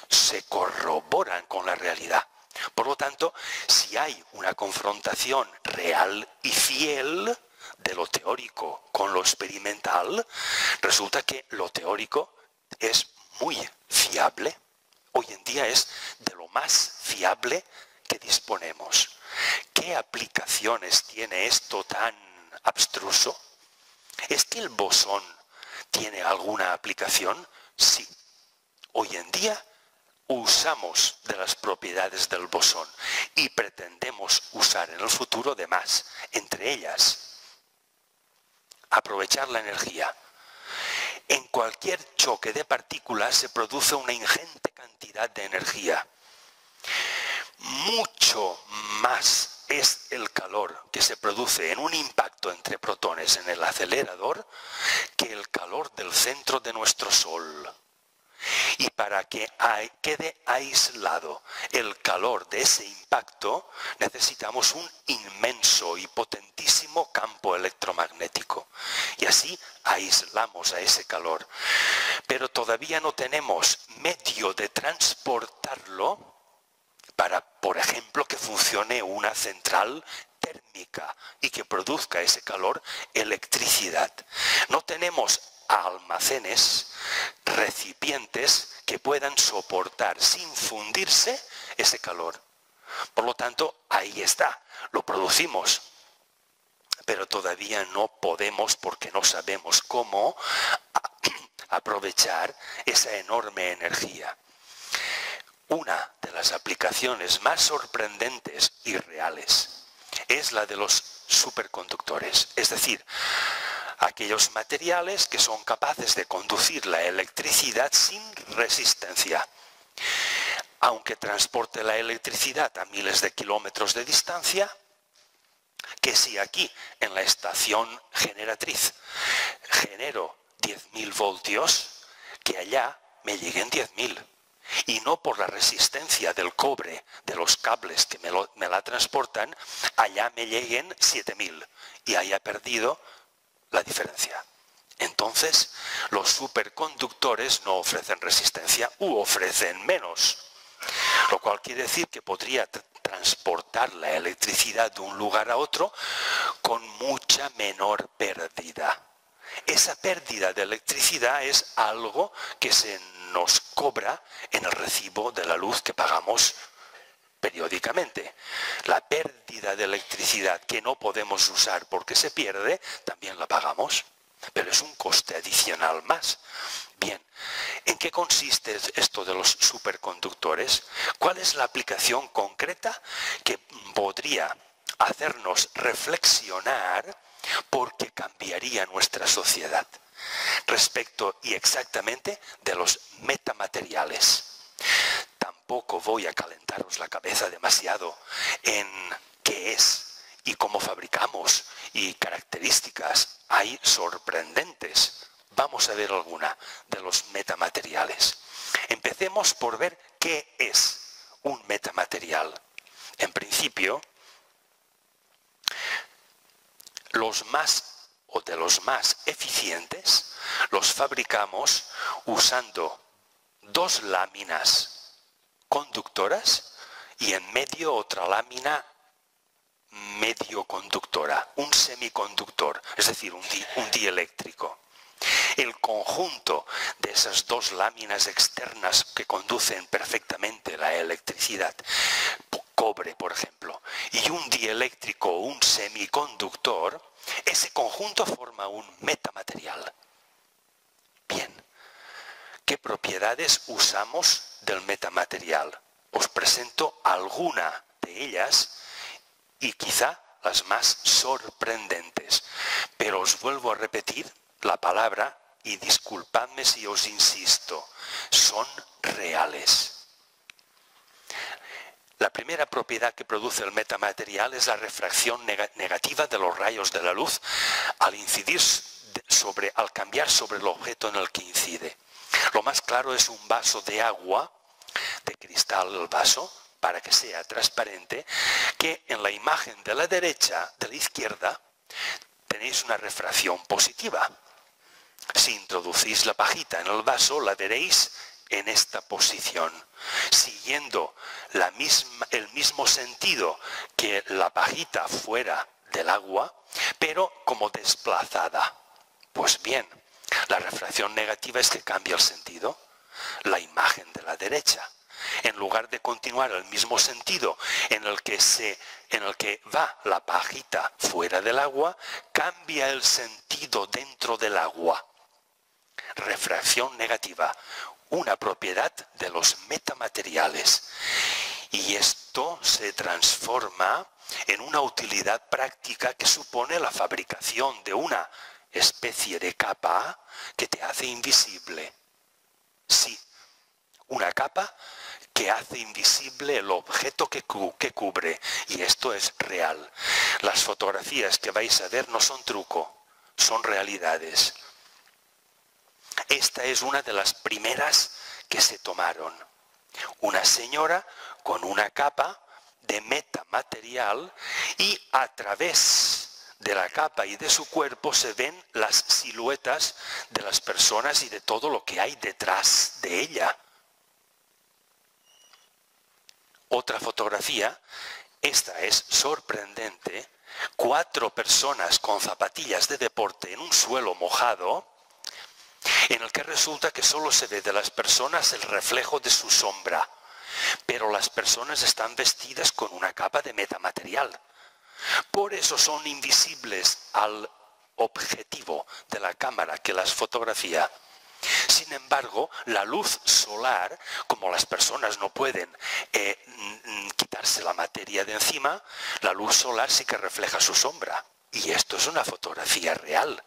se corroboran con la realidad. Por lo tanto, si hay una confrontación real y fiel de lo teórico con lo experimental, resulta que lo teórico es muy fiable. Hoy en día es de lo más fiable que disponemos. ¿Qué aplicaciones tiene esto tan abstruso? ¿Es que el bosón tiene alguna aplicación? Sí. Hoy en día usamos de las propiedades del bosón y pretendemos usar en el futuro de más, entre ellas aprovechar la energía. En cualquier choque de partículas se produce una ingente cantidad de energía. Mucho más es el calor que se produce en un impacto entre protones en el acelerador que el calor del centro de nuestro Sol. Y para que quede aislado el calor de ese impacto, necesitamos un inmenso y potentísimo campo electromagnético. Y así aislamos a ese calor. Pero todavía no tenemos medio de transportarlo para, por ejemplo, que funcione una central térmica y que produzca ese calor, electricidad. No tenemos almacenes, recipientes que puedan soportar sin fundirse ese calor. Por lo tanto, ahí está, lo producimos, pero todavía no podemos porque no sabemos cómo aprovechar esa enorme energía. Una de las aplicaciones más sorprendentes y reales es la de los superconductores, es decir, aquellos materiales que son capaces de conducir la electricidad sin resistencia. Aunque transporte la electricidad a miles de kilómetros de distancia, que si aquí en la estación generatriz genero 10.000 voltios, que allá me lleguen 10.000. y no por la resistencia del cobre de los cables que me la transportan, allá me lleguen 7000 y haya perdido la diferencia. Entonces, los superconductores no ofrecen resistencia u ofrecen menos, lo cual quiere decir que podría transportar la electricidad de un lugar a otro con mucha menor pérdida. Esa pérdida de electricidad es algo que se nos cobra en el recibo de la luz que pagamos periódicamente. La pérdida de electricidad que no podemos usar porque se pierde, también la pagamos, pero es un coste adicional más. Bien, ¿en qué consiste esto de los superconductores? ¿Cuál es la aplicación concreta que podría hacernos reflexionar porque cambiaría nuestra sociedad respecto y exactamente de los metamateriales? Tampoco voy a calentaros la cabeza demasiado en qué es y cómo fabricamos y características. Hay sorprendentes. Vamos a ver alguna de los metamateriales. Empecemos por ver qué es un metamaterial. En principio, los más eficientes los fabricamos usando dos láminas conductoras y en medio otra lámina medio conductora, un semiconductor, es decir, un dieléctrico. El conjunto de esas dos láminas externas que conducen perfectamente la electricidad, cobre por ejemplo, y un dieléctrico o un semiconductor, ese conjunto forma un metamaterial. Bien, ¿qué propiedades usamos del metamaterial? Os presento alguna de ellas y quizá las más sorprendentes, pero os vuelvo a repetir la palabra y disculpadme si os insisto, son reales. La primera propiedad que produce el metamaterial es la refracción negativa de los rayos de la luz al incidir al cambiar sobre el objeto en el que incide. Lo más claro es un vaso de agua, de cristal el vaso, para que sea transparente, que en la imagen de la derecha, de la izquierda, tenéis una refracción positiva. Si introducís la pajita en el vaso, la veréis en esta posición, siguiendo el mismo sentido que la pajita fuera del agua, pero como desplazada. Pues bien, la refracción negativa es que cambia el sentido, la imagen de la derecha. En lugar de continuar el mismo sentido en el que va la pajita fuera del agua, cambia el sentido dentro del agua. Refracción negativa, una propiedad de los metamateriales. Y esto se transforma en una utilidad práctica que supone la fabricación de una especie de capa que te hace invisible. Sí, una capa que hace invisible el objeto que cubre. Y esto es real. Las fotografías que vais a ver no son truco, son realidades. Esta es una de las primeras que se tomaron. Una señora con una capa de metamaterial y a través de la capa y de su cuerpo se ven las siluetas de las personas y de todo lo que hay detrás de ella. Otra fotografía, esta es sorprendente, 4 personas con zapatillas de deporte en un suelo mojado, en el que resulta que solo se ve de las personas el reflejo de su sombra, pero las personas están vestidas con una capa de metamaterial. Por eso son invisibles al objetivo de la cámara que las fotografía. Sin embargo, la luz solar, como las personas no pueden quitarse la materia de encima, la luz solar sí que refleja su sombra. Y esto es una fotografía real.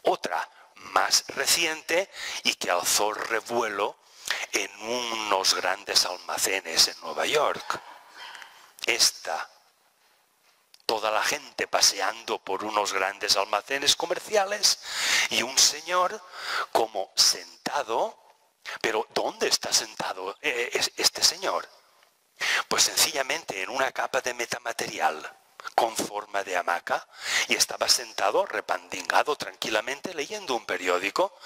Otra más reciente y que alzó revuelo en unos grandes almacenes en Nueva York. Esta, toda la gente paseando por unos grandes almacenes comerciales y un señor como sentado Pero ¿dónde está sentado este señor? Pues sencillamente en una capa de metamaterial con forma de hamaca, y estaba sentado, repandingado tranquilamente, leyendo un periódico.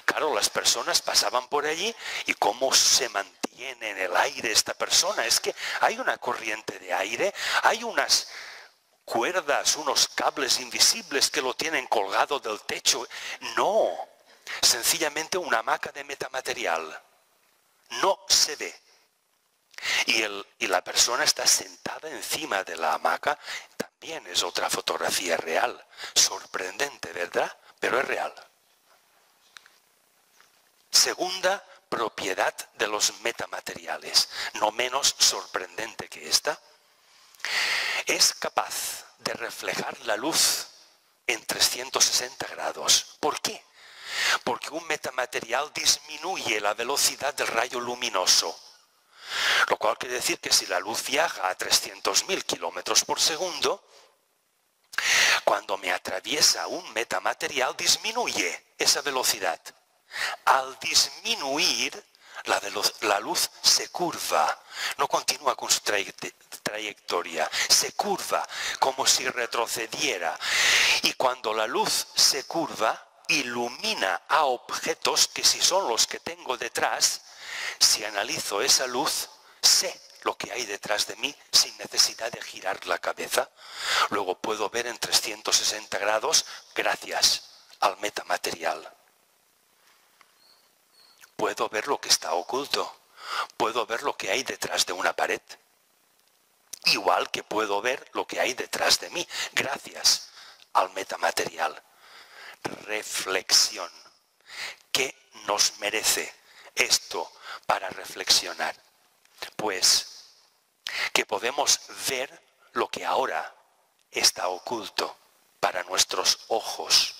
Claro, las personas pasaban por allí, y ¿cómo se mantiene en el aire esta persona? Es que hay una corriente de aire, hay unas cuerdas, unos cables invisibles que lo tienen colgado del techo. No, sencillamente una hamaca de metamaterial. No se ve. Y la persona está sentada encima de la hamaca. También es otra fotografía real. Sorprendente, ¿verdad? Pero es real. Segunda propiedad de los metamateriales, no menos sorprendente que esta. Es capaz de reflejar la luz en 360 grados. ¿Por qué? Porque un metamaterial disminuye la velocidad del rayo luminoso. Lo cual quiere decir que si la luz viaja a 300.000 kilómetros por segundo, cuando me atraviesa un metamaterial disminuye esa velocidad. Al disminuir, la luz se curva, no continúa con su trayectoria, se curva como si retrocediera. Y cuando la luz se curva, ilumina a objetos que, si son los que tengo detrás, si analizo esa luz, sé lo que hay detrás de mí sin necesidad de girar la cabeza. Luego puedo ver en 360 grados gracias al metamaterial. Puedo ver lo que está oculto. Puedo ver lo que hay detrás de una pared. Igual que puedo ver lo que hay detrás de mí gracias al metamaterial. Reflexión. ¿Qué nos merece esto para reflexionar? Pues que podemos ver lo que ahora está oculto para nuestros ojos.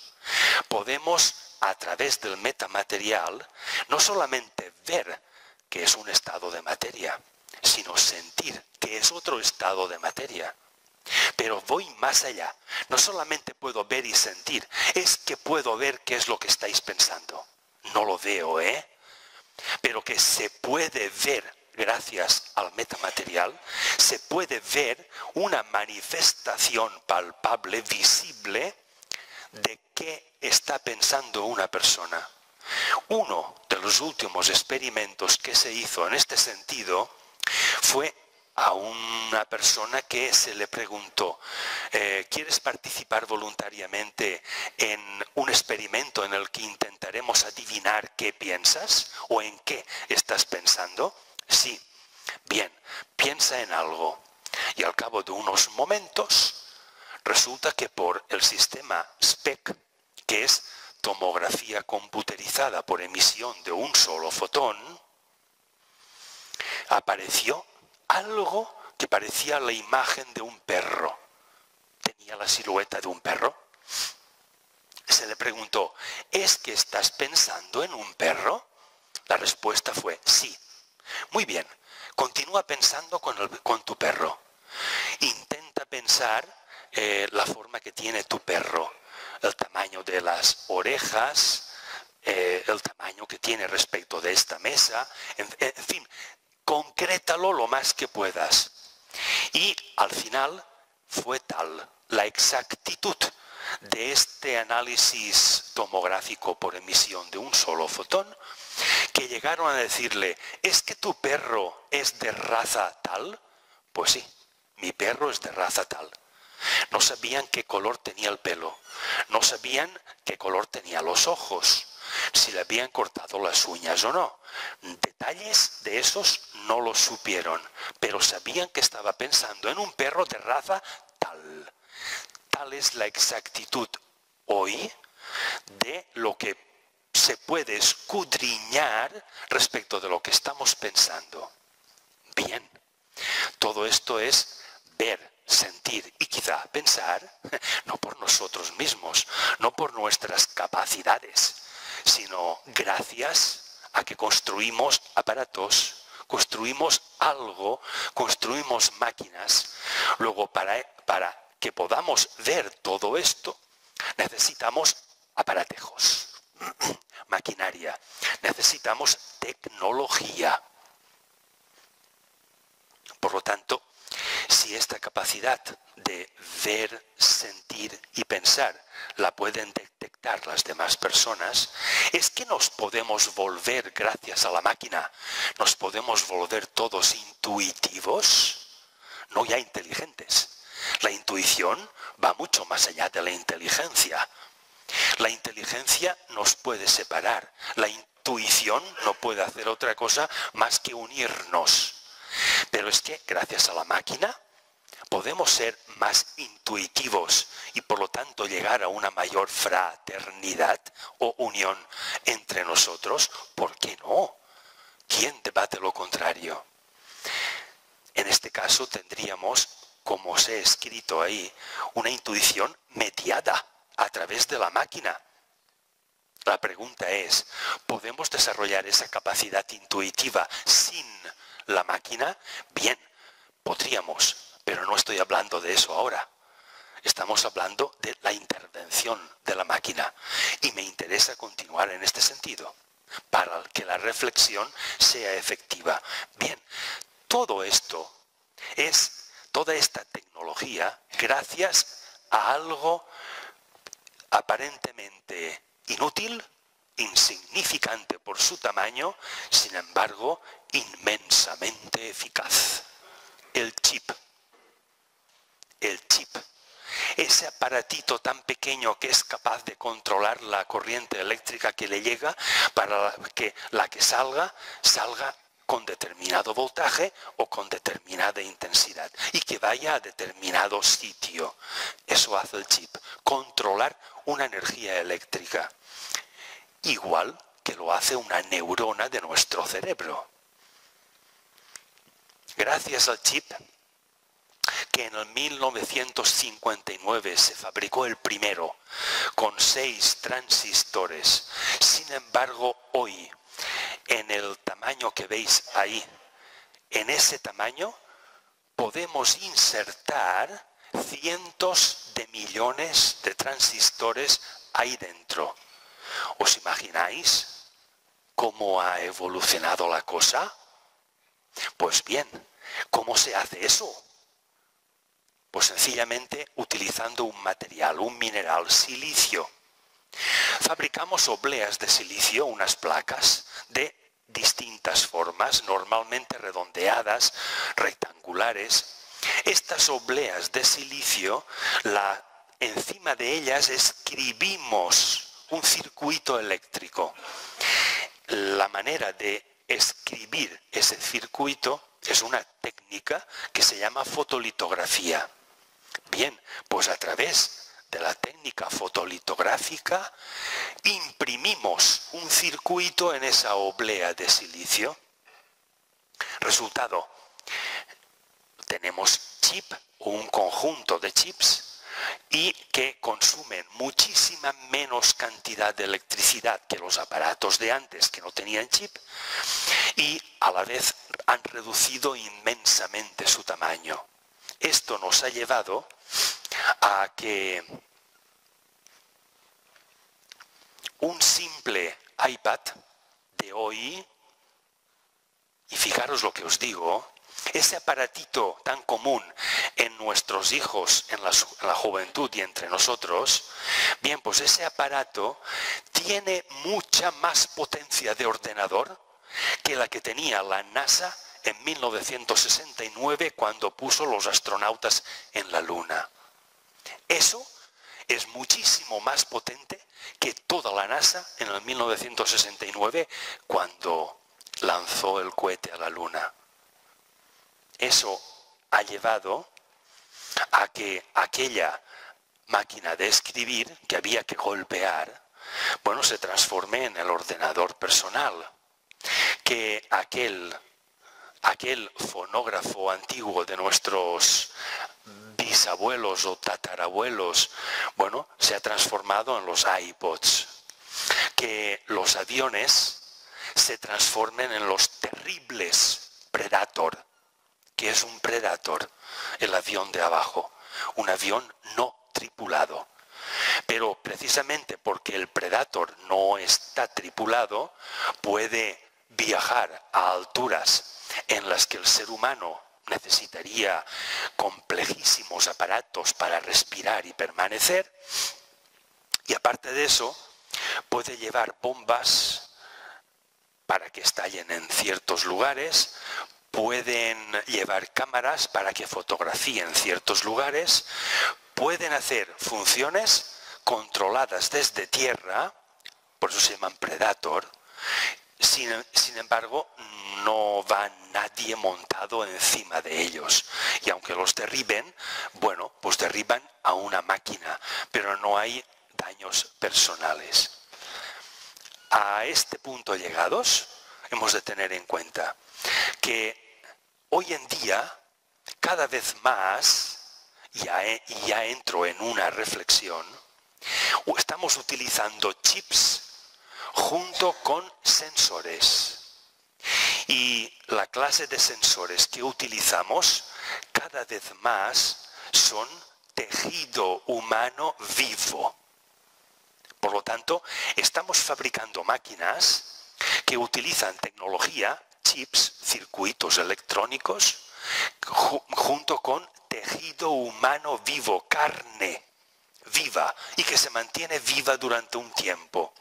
Podemos, a través del metamaterial, no solamente ver que es un estado de materia, sino sentir que es otro estado de materia. Pero voy más allá. No solamente puedo ver y sentir, es que puedo ver qué es lo que estáis pensando. No lo veo, ¿eh? Pero que se puede ver, gracias al metamaterial, se puede ver una manifestación palpable, visible, de qué está pensando una persona. Uno de los últimos experimentos que se hizo en este sentido fue a una persona que se le preguntó: ¿quieres participar voluntariamente en un experimento en el que intentaremos adivinar qué piensas o en qué estás pensando? Sí. Bien, piensa en algo. Y al cabo de unos momentos resulta que por el sistema SPEC, que es tomografía computerizada por emisión de un solo fotón, apareció algo que parecía la imagen de un perro. Tenía la silueta de un perro. Se le preguntó: ¿es que estás pensando en un perro? La respuesta fue sí. Muy bien, continúa pensando con tu perro. Intenta pensar la forma que tiene tu perro, el tamaño de las orejas, el tamaño que tiene respecto de esta mesa, en fin, concrétalo lo más que puedas. Y al final fue tal la exactitud de este análisis tomográfico por emisión de un solo fotón, que llegaron a decirle: ¿es que tu perro es de raza tal? Pues sí, mi perro es de raza tal. No sabían qué color tenía el pelo, no sabían qué color tenía los ojos, si le habían cortado las uñas o no. Detalles de esos no los supieron, pero sabían que estaba pensando en un perro de raza tal. Tal es la exactitud hoy de lo que se puede escudriñar respecto de lo que estamos pensando. Bien, todo esto es ver, sentir y quizá pensar, no por nosotros mismos, no por nuestras capacidades, sino gracias a que construimos aparatos, construimos algo, construimos máquinas. Luego, para que podamos ver todo esto, necesitamos aparatejos, maquinaria, necesitamos tecnología. Por lo tanto, si esta capacidad de ver, sentir y pensar la pueden detectar las demás personas, es que nos podemos volver, gracias a la máquina, nos podemos volver todos intuitivos, no ya inteligentes. La intuición va mucho más allá de la inteligencia. La inteligencia nos puede separar. La intuición no puede hacer otra cosa más que unirnos. Pero es que gracias a la máquina podemos ser más intuitivos y por lo tanto llegar a una mayor fraternidad o unión entre nosotros. ¿Por qué no? ¿Quién debate lo contrario? En este caso tendríamos, como os he escrito ahí, una intuición mediada a través de la máquina. La pregunta es, ¿podemos desarrollar esa capacidad intuitiva sin la máquina? Bien, podríamos, pero no estoy hablando de eso ahora. Estamos hablando de la intervención de la máquina y me interesa continuar en este sentido para que la reflexión sea efectiva. Bien, todo esto es toda esta tecnología gracias a algo aparentemente inútil, insignificante por su tamaño, sin embargo, inmensamente eficaz. El chip. El chip. Ese aparatito tan pequeño que es capaz de controlar la corriente eléctrica que le llega para que la que salga con determinado voltaje o con determinada intensidad y que vaya a determinado sitio. Eso hace el chip, controlar una energía eléctrica, igual que lo hace una neurona de nuestro cerebro. Gracias al chip, que en el 1959 se fabricó el primero, con 6 transistores. Sin embargo, hoy, en el tamaño que veis ahí, en ese tamaño, podemos insertar cientos de millones de transistores ahí dentro. ¿Os imagináis cómo ha evolucionado la cosa? Pues bien, ¿cómo se hace eso? Pues sencillamente utilizando un material, un mineral, silicio. Fabricamos obleas de silicio, unas placas de distintas formas, normalmente redondeadas, rectangulares. Estas obleas de silicio, encima de ellas escribimos un circuito eléctrico. La manera de escribir ese circuito es una técnica que se llama fotolitografía. Bien, pues a través de la técnica fotolitográfica imprimimos un circuito en esa oblea de silicio. Resultado, tenemos chip o un conjunto de chips y que consumen muchísima menos cantidad de electricidad que los aparatos de antes que no tenían chip y a la vez han reducido inmensamente su tamaño. Esto nos ha llevado a que un simple iPad de hoy, y fijaros lo que os digo, ese aparatito tan común en nuestros hijos, en la juventud y entre nosotros, bien, pues ese aparato tiene mucha más potencia de ordenador que la que tenía la NASA en 1969 cuando puso los astronautas en la Luna. Eso es muchísimo más potente que toda la NASA en el 1969 cuando lanzó el cohete a la Luna. Eso ha llevado a que aquella máquina de escribir que había que golpear, bueno, se transforme en el ordenador personal. Que aquel fonógrafo antiguo de nuestros bisabuelos o tatarabuelos, bueno, se ha transformado en los iPods. Que los aviones se transformen en los terribles Predator. ¿Qué es un Predator? El avión de abajo, un avión no tripulado. Pero precisamente porque el Predator no está tripulado, puede viajar a alturas en las que el ser humano necesitaría complejísimos aparatos para respirar y permanecer. Y aparte de eso, puede llevar bombas para que estallen en ciertos lugares, pueden llevar cámaras para que fotografíen ciertos lugares, pueden hacer funciones controladas desde tierra, por eso se llaman Predator. Sin embargo, no va nadie montado encima de ellos. Y aunque los derriben, bueno, pues derriban a una máquina, pero no hay daños personales. A este punto llegados, hemos de tener en cuenta que hoy en día, cada vez más, y ya entro en una reflexión, estamos utilizando chips junto con sensores. Y la clase de sensores que utilizamos cada vez más son tejido humano vivo. Por lo tanto, estamos fabricando máquinas que utilizan tecnología, chips, circuitos electrónicos, junto con tejido humano vivo, carne viva, y que se mantiene viva durante un tiempo.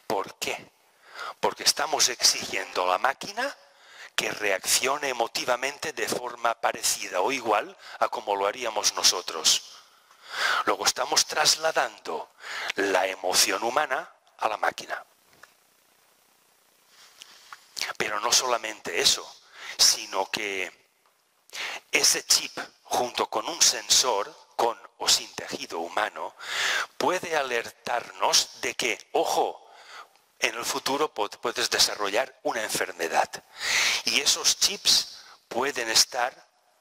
¿Por qué? Porque estamos exigiendo a la máquina que reaccione emotivamente de forma parecida o igual a como lo haríamos nosotros. Luego estamos trasladando la emoción humana a la máquina. Pero no solamente eso, sino que ese chip, junto con un sensor, con o sin tejido humano, puede alertarnos de que, ojo, en el futuro puedes desarrollar una enfermedad. Y esos chips pueden estar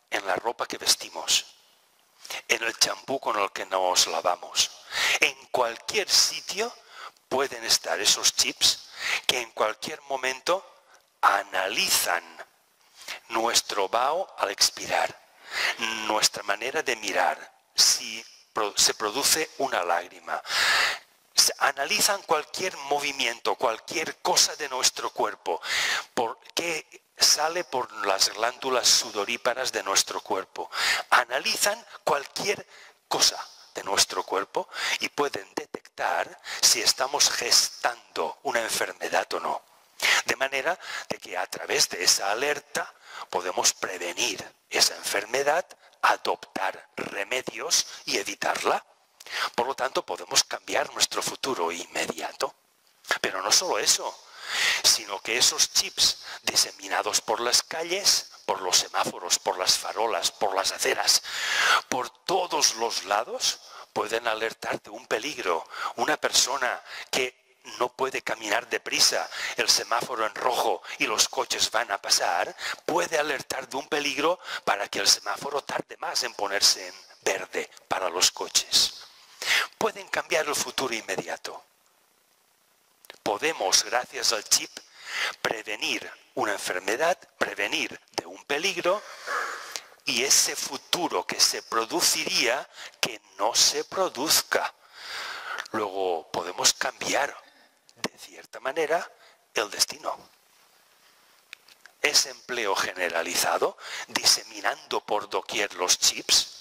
en la ropa que vestimos, en el champú con el que nos lavamos. En cualquier sitio pueden estar esos chips que en cualquier momento analizan nuestro vaho al expirar, nuestra manera de mirar, si se produce una lágrima. Analizan cualquier movimiento, cualquier cosa de nuestro cuerpo, que sale por las glándulas sudoríparas de nuestro cuerpo. Analizan cualquier cosa de nuestro cuerpo y pueden detectar si estamos gestando una enfermedad o no. De manera de que a través de esa alerta podemos prevenir esa enfermedad, adoptar remedios y evitarla. Por lo tanto, podemos cambiar nuestro futuro inmediato. Pero no solo eso, sino que esos chips diseminados por las calles, por los semáforos, por las farolas, por las aceras, por todos los lados, pueden alertar de un peligro. Una persona que no puede caminar deprisa, el semáforo en rojo y los coches van a pasar, puede alertar de un peligro para que el semáforo tarde más en ponerse en verde para los coches. Pueden cambiar el futuro inmediato. Podemos, gracias al chip, prevenir una enfermedad, prevenir de un peligro, y ese futuro que se produciría, que no se produzca. Luego podemos cambiar, de cierta manera, el destino. Ese empleo generalizado, diseminando por doquier los chips,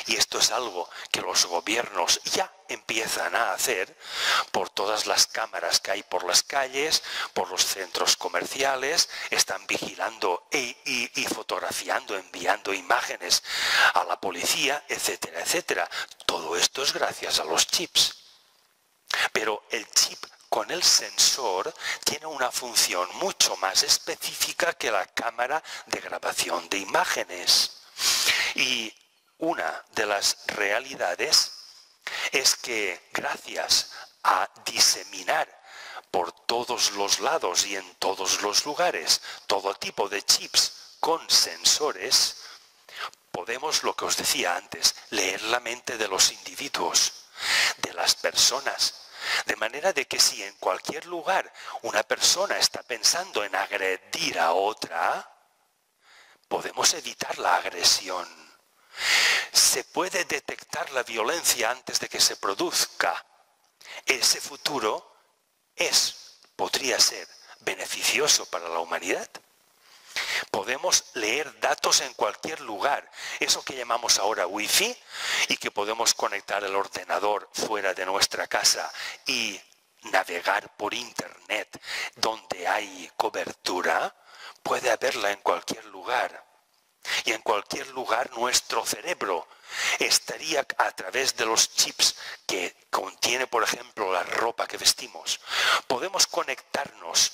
y esto es algo que los gobiernos ya empiezan a hacer por todas las cámaras que hay por las calles, por los centros comerciales, están vigilando y fotografiando, enviando imágenes a la policía, etcétera, etcétera. Todo esto es gracias a los chips. Pero el chip con el sensor tiene una función mucho más específica que la cámara de grabación de imágenes. Y una de las realidades es que gracias a diseminar por todos los lados y en todos los lugares todo tipo de chips con sensores, podemos, lo que os decía antes, leer la mente de los individuos, de las personas. De manera de que si en cualquier lugar una persona está pensando en agredir a otra, podemos evitar la agresión. se puede detectar la violencia antes de que se produzca, ese futuro podría ser beneficioso para la humanidad. Podemos leer datos en cualquier lugar, eso que llamamos ahora Wi-Fi, y que podemos conectar el ordenador fuera de nuestra casa y navegar por Internet donde hay cobertura, puede haberla en cualquier lugar. Y en cualquier lugar nuestro cerebro estaría a través de los chips que contiene, por ejemplo, la ropa que vestimos. Podemos conectarnos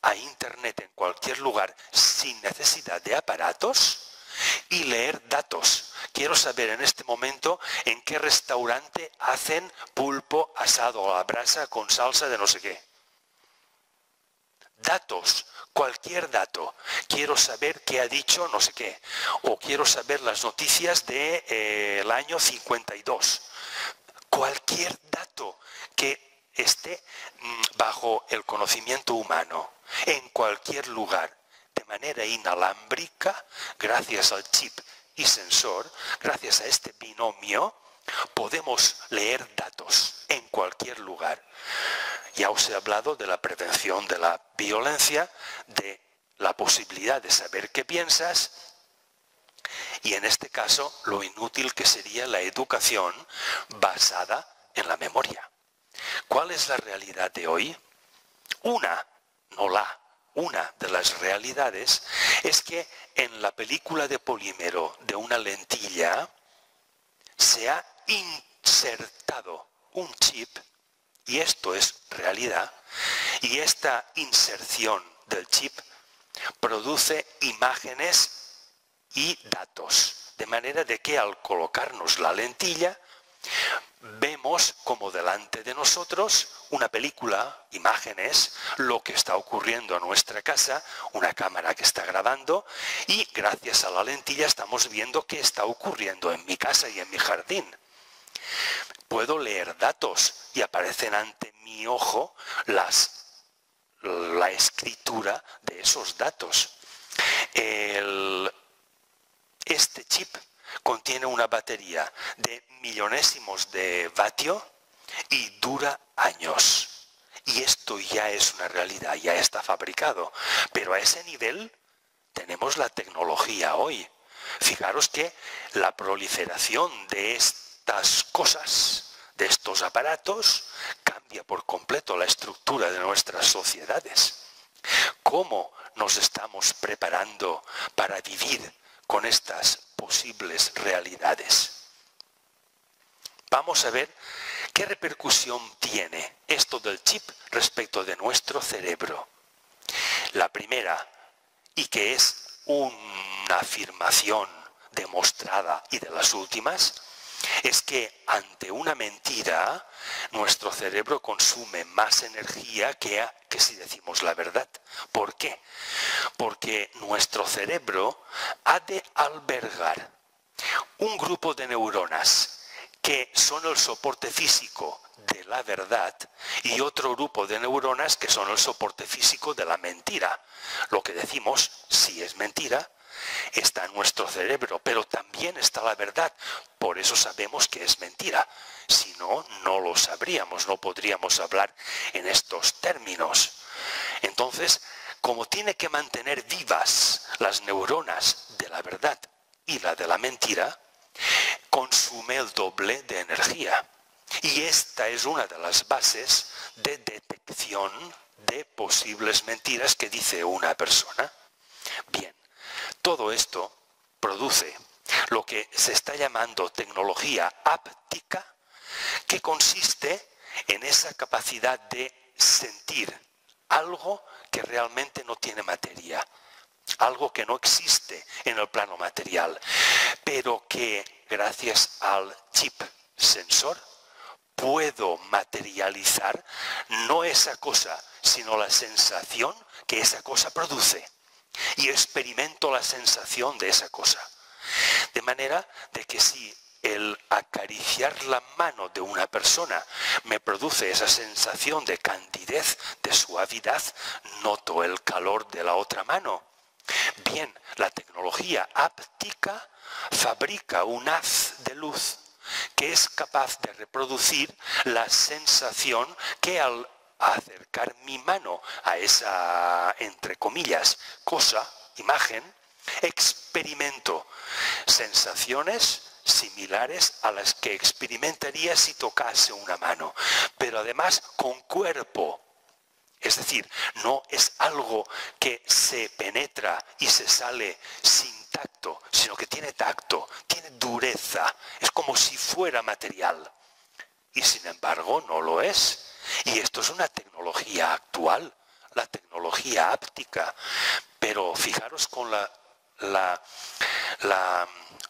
a Internet en cualquier lugar sin necesidad de aparatos y leer datos. Quiero saber en este momento en qué restaurante hacen pulpo asado a la brasa con salsa de no sé qué. Datos, cualquier dato. Quiero saber qué ha dicho no sé qué. O quiero saber las noticias del año 52. Cualquier dato que esté bajo el conocimiento humano, en cualquier lugar, de manera inalámbrica, gracias al chip y sensor, gracias a este binomio, podemos leer datos en cualquier lugar. Ya os he hablado de la prevención de la violencia, de la posibilidad de saber qué piensas y en este caso lo inútil que sería la educación basada en la memoria. ¿Cuál es la realidad de hoy? Una de las realidades es que en la película de polímero de una lentilla se ha insertado un chip. Y esto es realidad, y esta inserción del chip produce imágenes y datos, de manera de que al colocarnos la lentilla, vemos como delante de nosotros una película, imágenes, lo que está ocurriendo en nuestra casa, una cámara que está grabando, y gracias a la lentilla estamos viendo qué está ocurriendo en mi casa y en mi jardín. Puedo leer datos y aparecen ante mi ojo la escritura de esos datos. Este chip contiene una batería de millonésimos de vatio y dura años. Y esto ya es una realidad, ya está fabricado. Pero a ese nivel tenemos la tecnología hoy. Fijaros que la proliferación de estas cosas, de estos aparatos, cambia por completo la estructura de nuestras sociedades. ¿Cómo nos estamos preparando para vivir con estas posibles realidades? Vamos a ver qué repercusión tiene esto del chip respecto de nuestro cerebro. La primera, y que es una afirmación demostrada y de las últimas, es que ante una mentira nuestro cerebro consume más energía que si decimos la verdad. ¿Por qué? Porque nuestro cerebro ha de albergar un grupo de neuronas que son el soporte físico de la verdad y otro grupo de neuronas que son el soporte físico de la mentira. Lo que decimos, si es mentira, está en nuestro cerebro, pero también está la verdad. Por eso sabemos que es mentira. Si no, no lo sabríamos, no podríamos hablar en estos términos. Entonces, como tiene que mantener vivas las neuronas de la verdad y la de la mentira, consume el doble de energía. Y esta es una de las bases de detección de posibles mentiras que dice una persona. Bien, todo esto produce lo que se está llamando tecnología áptica, que consiste en esa capacidad de sentir algo que realmente no tiene materia, algo que no existe en el plano material, pero que gracias al chip sensor puedo materializar no esa cosa, sino la sensación que esa cosa produce. Y experimento la sensación de esa cosa. De manera de que si el acariciar la mano de una persona me produce esa sensación de candidez, de suavidad, noto el calor de la otra mano. Bien, la tecnología áptica fabrica un haz de luz que es capaz de reproducir la sensación que al acercar mi mano a esa, entre comillas, cosa, imagen, experimento sensaciones similares a las que experimentaría si tocase una mano, pero además con cuerpo. Es decir, no es algo que se penetra y se sale sin tacto, sino que tiene tacto, tiene dureza, es como si fuera material. Y sin embargo no lo es. Y esto es una tecnología actual, la tecnología áptica. Pero fijaros con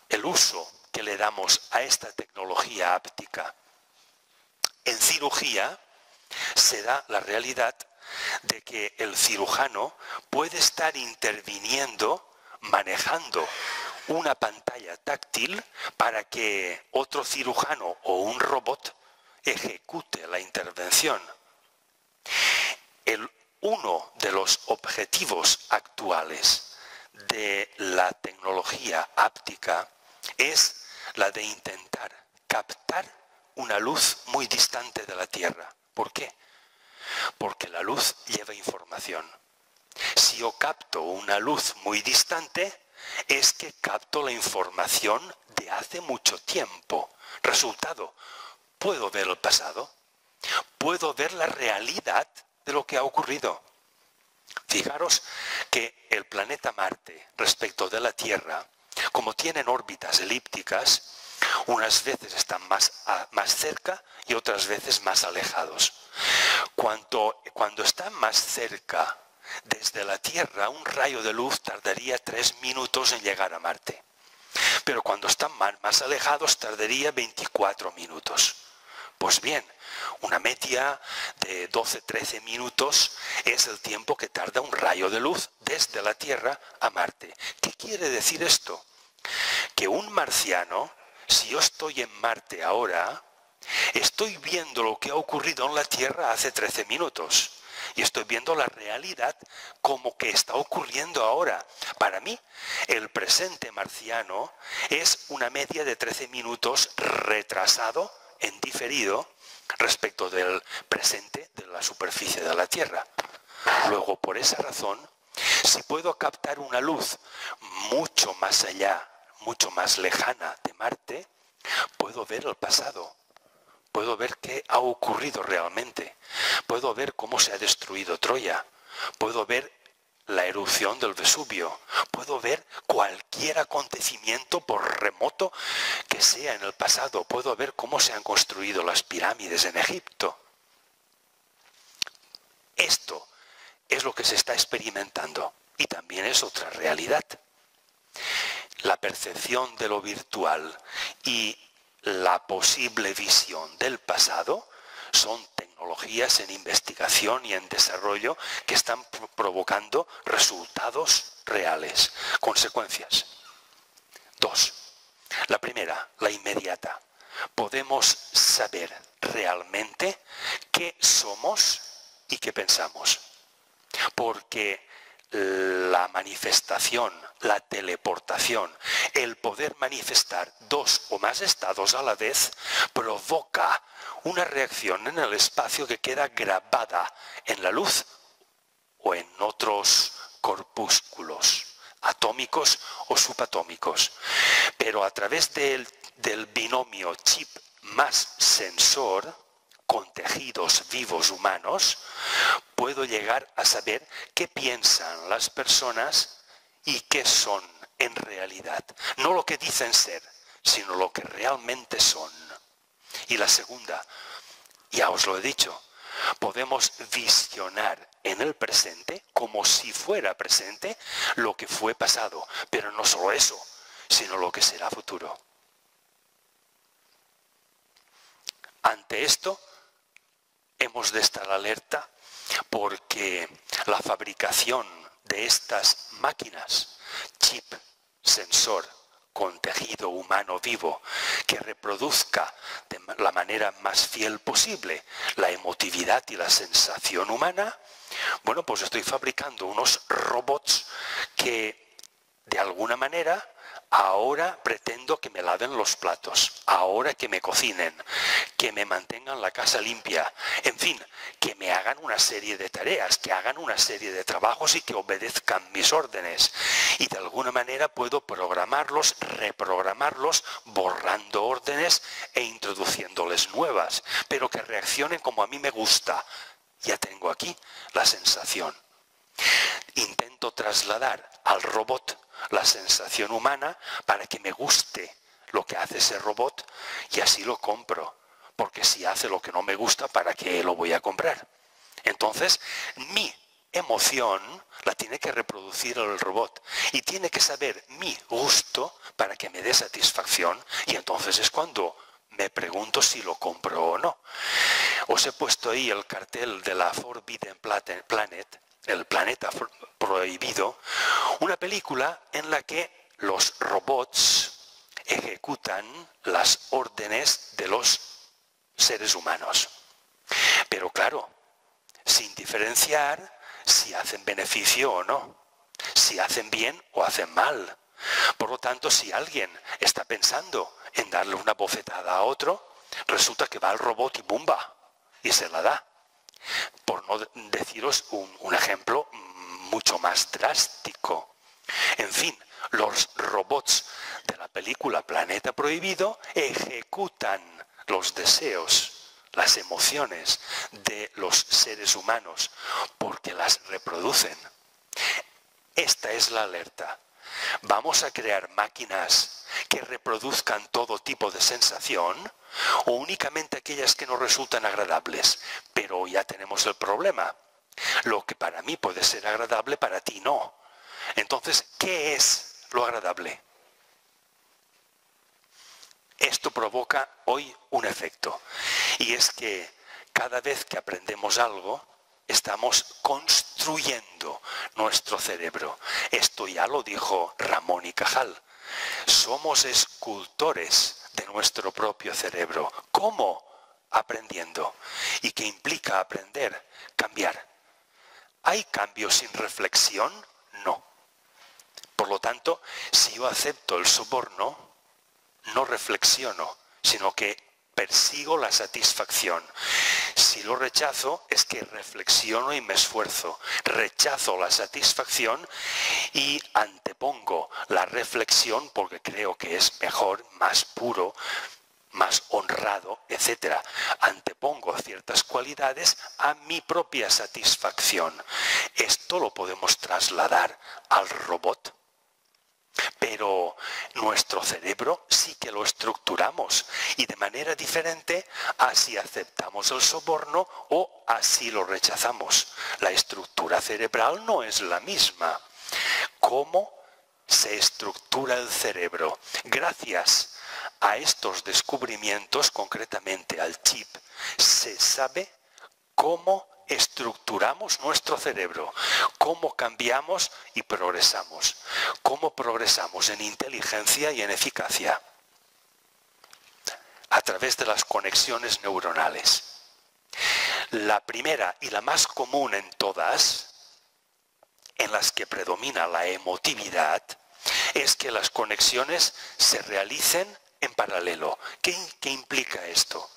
el uso que le damos a esta tecnología áptica. En cirugía se da la realidad de que el cirujano puede estar interviniendo, manejando una pantalla táctil para que otro cirujano o un robot ejecute la intervención. Uno de los objetivos actuales de la tecnología áptica es la de intentar captar una luz muy distante de la Tierra. ¿Por qué? Porque la luz lleva información. Si yo capto una luz muy distante, es que capto la información de hace mucho tiempo. Resultado, puedo ver el pasado, puedo ver la realidad de lo que ha ocurrido. Fijaros que el planeta Marte, respecto de la Tierra, como tienen órbitas elípticas, unas veces están más cerca y otras veces más alejados. Cuando están más cerca desde la Tierra, un rayo de luz tardaría 3 minutos en llegar a Marte. Pero cuando están más alejados tardaría 24 minutos. Pues bien, una media de 12-13 minutos es el tiempo que tarda un rayo de luz desde la Tierra a Marte. ¿Qué quiere decir esto? Que un marciano, si yo estoy en Marte ahora, estoy viendo lo que ha ocurrido en la Tierra hace 13 minutos. Y estoy viendo la realidad como que está ocurriendo ahora. Para mí, el presente marciano es una media de 13 minutos retrasado, en diferido, respecto del presente de la superficie de la Tierra. Luego, por esa razón, si puedo captar una luz mucho más allá, mucho más lejana de Marte, puedo ver el pasado. Puedo ver qué ha ocurrido realmente. Puedo ver cómo se ha destruido Troya. Puedo ver la erupción del Vesubio. Puedo ver cualquier acontecimiento, por remoto que sea en el pasado. Puedo ver cómo se han construido las pirámides en Egipto. Esto es lo que se está experimentando. Y también es otra realidad. La percepción de lo virtual y la posible visión del pasado son tecnologías en investigación y en desarrollo que están provocando resultados reales, consecuencias. 2. La primera, la inmediata. Podemos saber realmente qué somos y qué pensamos. Porque la manifestación, la teleportación, el poder manifestar 2 o más estados a la vez provoca una reacción en el espacio que queda grabada en la luz o en otros corpúsculos atómicos o subatómicos. Pero a través del binomio chip más sensor, con tejidos vivos humanos, puedo llegar a saber qué piensan las personas y qué son en realidad. No lo que dicen ser, sino lo que realmente son. Y la segunda, ya os lo he dicho, podemos visionar en el presente, como si fuera presente, lo que fue pasado. Pero no solo eso, sino lo que será futuro. Ante esto, hemos de estar alerta porque la fabricación de estas máquinas, chip, sensor, con tejido humano vivo, que reproduzca de la manera más fiel posible la emotividad y la sensación humana, bueno, pues estoy fabricando unos robots que de alguna manera Ahora pretendo que me laven los platos, ahora que me cocinen, que me mantengan la casa limpia, en fin, que me hagan una serie de tareas, que hagan una serie de trabajos y que obedezcan mis órdenes. Y de alguna manera puedo programarlos, reprogramarlos, borrando órdenes e introduciéndoles nuevas, pero que reaccionen como a mí me gusta. Ya tengo aquí la sensación. Intento trasladar al robot la sensación humana para que me guste lo que hace ese robot y así lo compro. Porque si hace lo que no me gusta, ¿para qué lo voy a comprar? Entonces, mi emoción la tiene que reproducir el robot y tiene que saber mi gusto para que me dé satisfacción, y entonces es cuando me pregunto si lo compro o no. Os he puesto ahí el cartel de la Forbidden Planet, el planeta prohibido, una película en la que los robots ejecutan las órdenes de los seres humanos. Pero claro, sin diferenciar si hacen beneficio o no, si hacen bien o hacen mal. Por lo tanto, si alguien está pensando en darle una bofetada a otro, resulta que va al robot y ¡bumba! Y se la da. Por no deciros un ejemplo mucho más drástico. En fin, los robots de la película Planeta Prohibido ejecutan los deseos, las emociones de los seres humanos porque las reproducen. Esta es la alerta. ¿Vamos a crear máquinas que reproduzcan todo tipo de sensación o únicamente aquellas que nos resultan agradables? Pero ya tenemos el problema. Lo que para mí puede ser agradable, para ti no. Entonces, ¿qué es lo agradable? Esto provoca hoy un efecto, y es que cada vez que aprendemos algo, estamos construyendo nuestro cerebro. Esto ya lo dijo Ramón y Cajal. Somos escultores de nuestro propio cerebro. ¿Cómo? Aprendiendo. ¿Y qué implica aprender? Cambiar. ¿Hay cambios sin reflexión? No. Por lo tanto, si yo acepto el soborno, no reflexiono, sino que persigo la satisfacción. Si lo rechazo, es que reflexiono y me esfuerzo. Rechazo la satisfacción y antepongo la reflexión porque creo que es mejor, más puro, más honrado, etc. Antepongo ciertas cualidades a mi propia satisfacción. Esto lo podemos trasladar al robot. Pero nuestro cerebro sí que lo estructuramos y de manera diferente así aceptamos el soborno o así lo rechazamos. La estructura cerebral no es la misma. ¿Cómo se estructura el cerebro? Gracias a estos descubrimientos, concretamente al chip, se sabe cómo estructuramos nuestro cerebro, cómo cambiamos y progresamos, cómo progresamos en inteligencia y en eficacia a través de las conexiones neuronales. La primera y la más común en todas, en las que predomina la emotividad, es que las conexiones se realicen en paralelo. ¿Qué implica esto?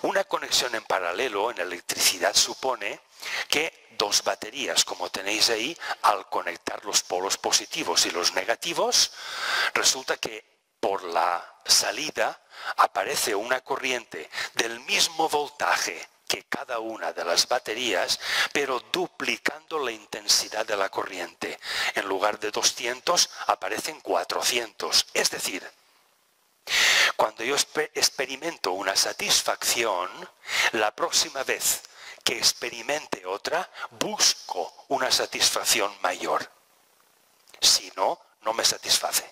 Una conexión en paralelo en electricidad supone que dos baterías, como tenéis ahí, al conectar los polos positivos y los negativos, resulta que por la salida aparece una corriente del mismo voltaje que cada una de las baterías, pero duplicando la intensidad de la corriente. En lugar de 200 aparecen 400. Es decir, cuando yo experimento una satisfacción, la próxima vez que experimente otra, busco una satisfacción mayor. Si no, no me satisface.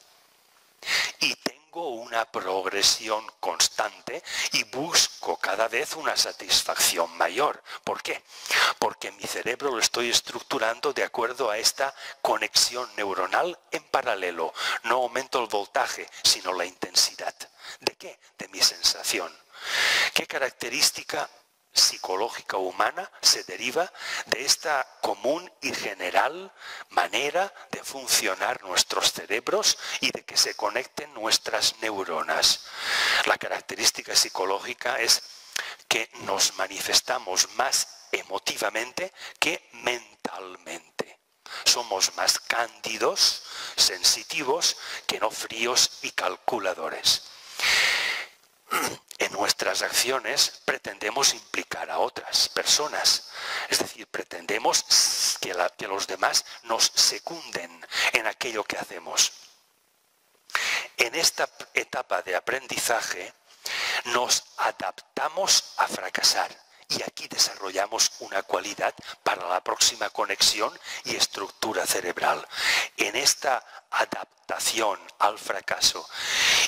Y tengo una progresión constante y busco cada vez una satisfacción mayor. ¿Por qué? Porque mi cerebro lo estoy estructurando de acuerdo a esta conexión neuronal en paralelo. No aumento el voltaje, sino la intensidad. ¿De qué? De mi sensación. ¿Qué característica psicológica humana se deriva de esta común y general manera de funcionar nuestros cerebros y de que se conecten nuestras neuronas. La característica psicológica es que nos manifestamos más emotivamente que mentalmente. Somos más cándidos, sensitivos, que no fríos y calculadores. En nuestras acciones pretendemos implicar a otras personas, es decir, pretendemos que los demás nos secunden en aquello que hacemos. En esta etapa de aprendizaje nos adaptamos a fracasar y aquí desarrollamos una cualidad para la próxima conexión y estructura cerebral. En esta adaptación al fracaso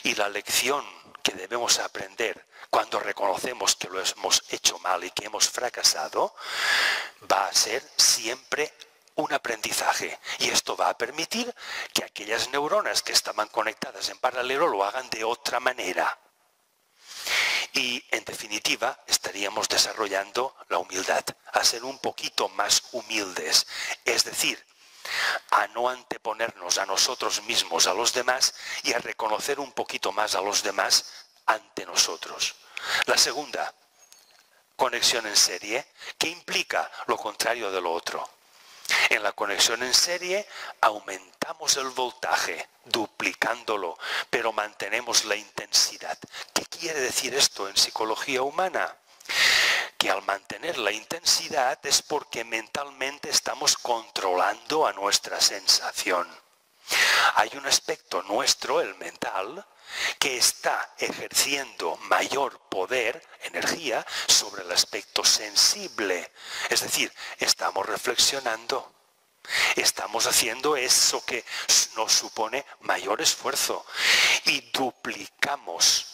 y la lección que debemos aprender cuando reconocemos que lo hemos hecho mal y que hemos fracasado, va a ser siempre un aprendizaje. Y esto va a permitir que aquellas neuronas que estaban conectadas en paralelo lo hagan de otra manera. Y en definitiva estaríamos desarrollando la humildad, a ser un poquito más humildes. Es decir, a no anteponernos a nosotros mismos, a los demás, y a reconocer un poquito más a los demás ante nosotros. La segunda, conexión en serie, que implica lo contrario de lo otro. En la conexión en serie aumentamos el voltaje, duplicándolo, pero mantenemos la intensidad. ¿Qué quiere decir esto en psicología humana? Que al mantener la intensidad es porque mentalmente estamos controlando a nuestra sensación. Hay un aspecto nuestro, el mental, que está ejerciendo mayor poder, energía, sobre el aspecto sensible. Es decir, estamos reflexionando. Estamos haciendo eso que nos supone mayor esfuerzo y duplicamos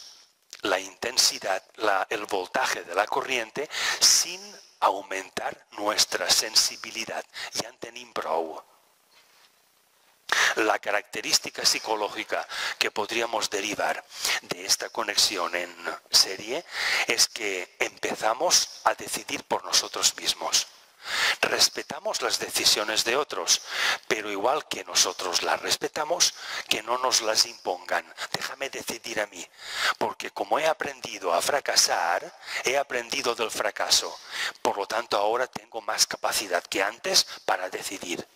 la intensidad, el voltaje de la corriente sin aumentar nuestra sensibilidad. Ja en tenim prou. La característica psicológica que podríamos derivar de esta conexión en serie es que empezamos a decidir por nosotros mismos. Respetamos las decisiones de otros, pero igual que nosotros las respetamos, que no nos las impongan. Déjame decidir a mí, porque como he aprendido a fracasar, he aprendido del fracaso. Por lo tanto, ahora tengo más capacidad que antes para decidir.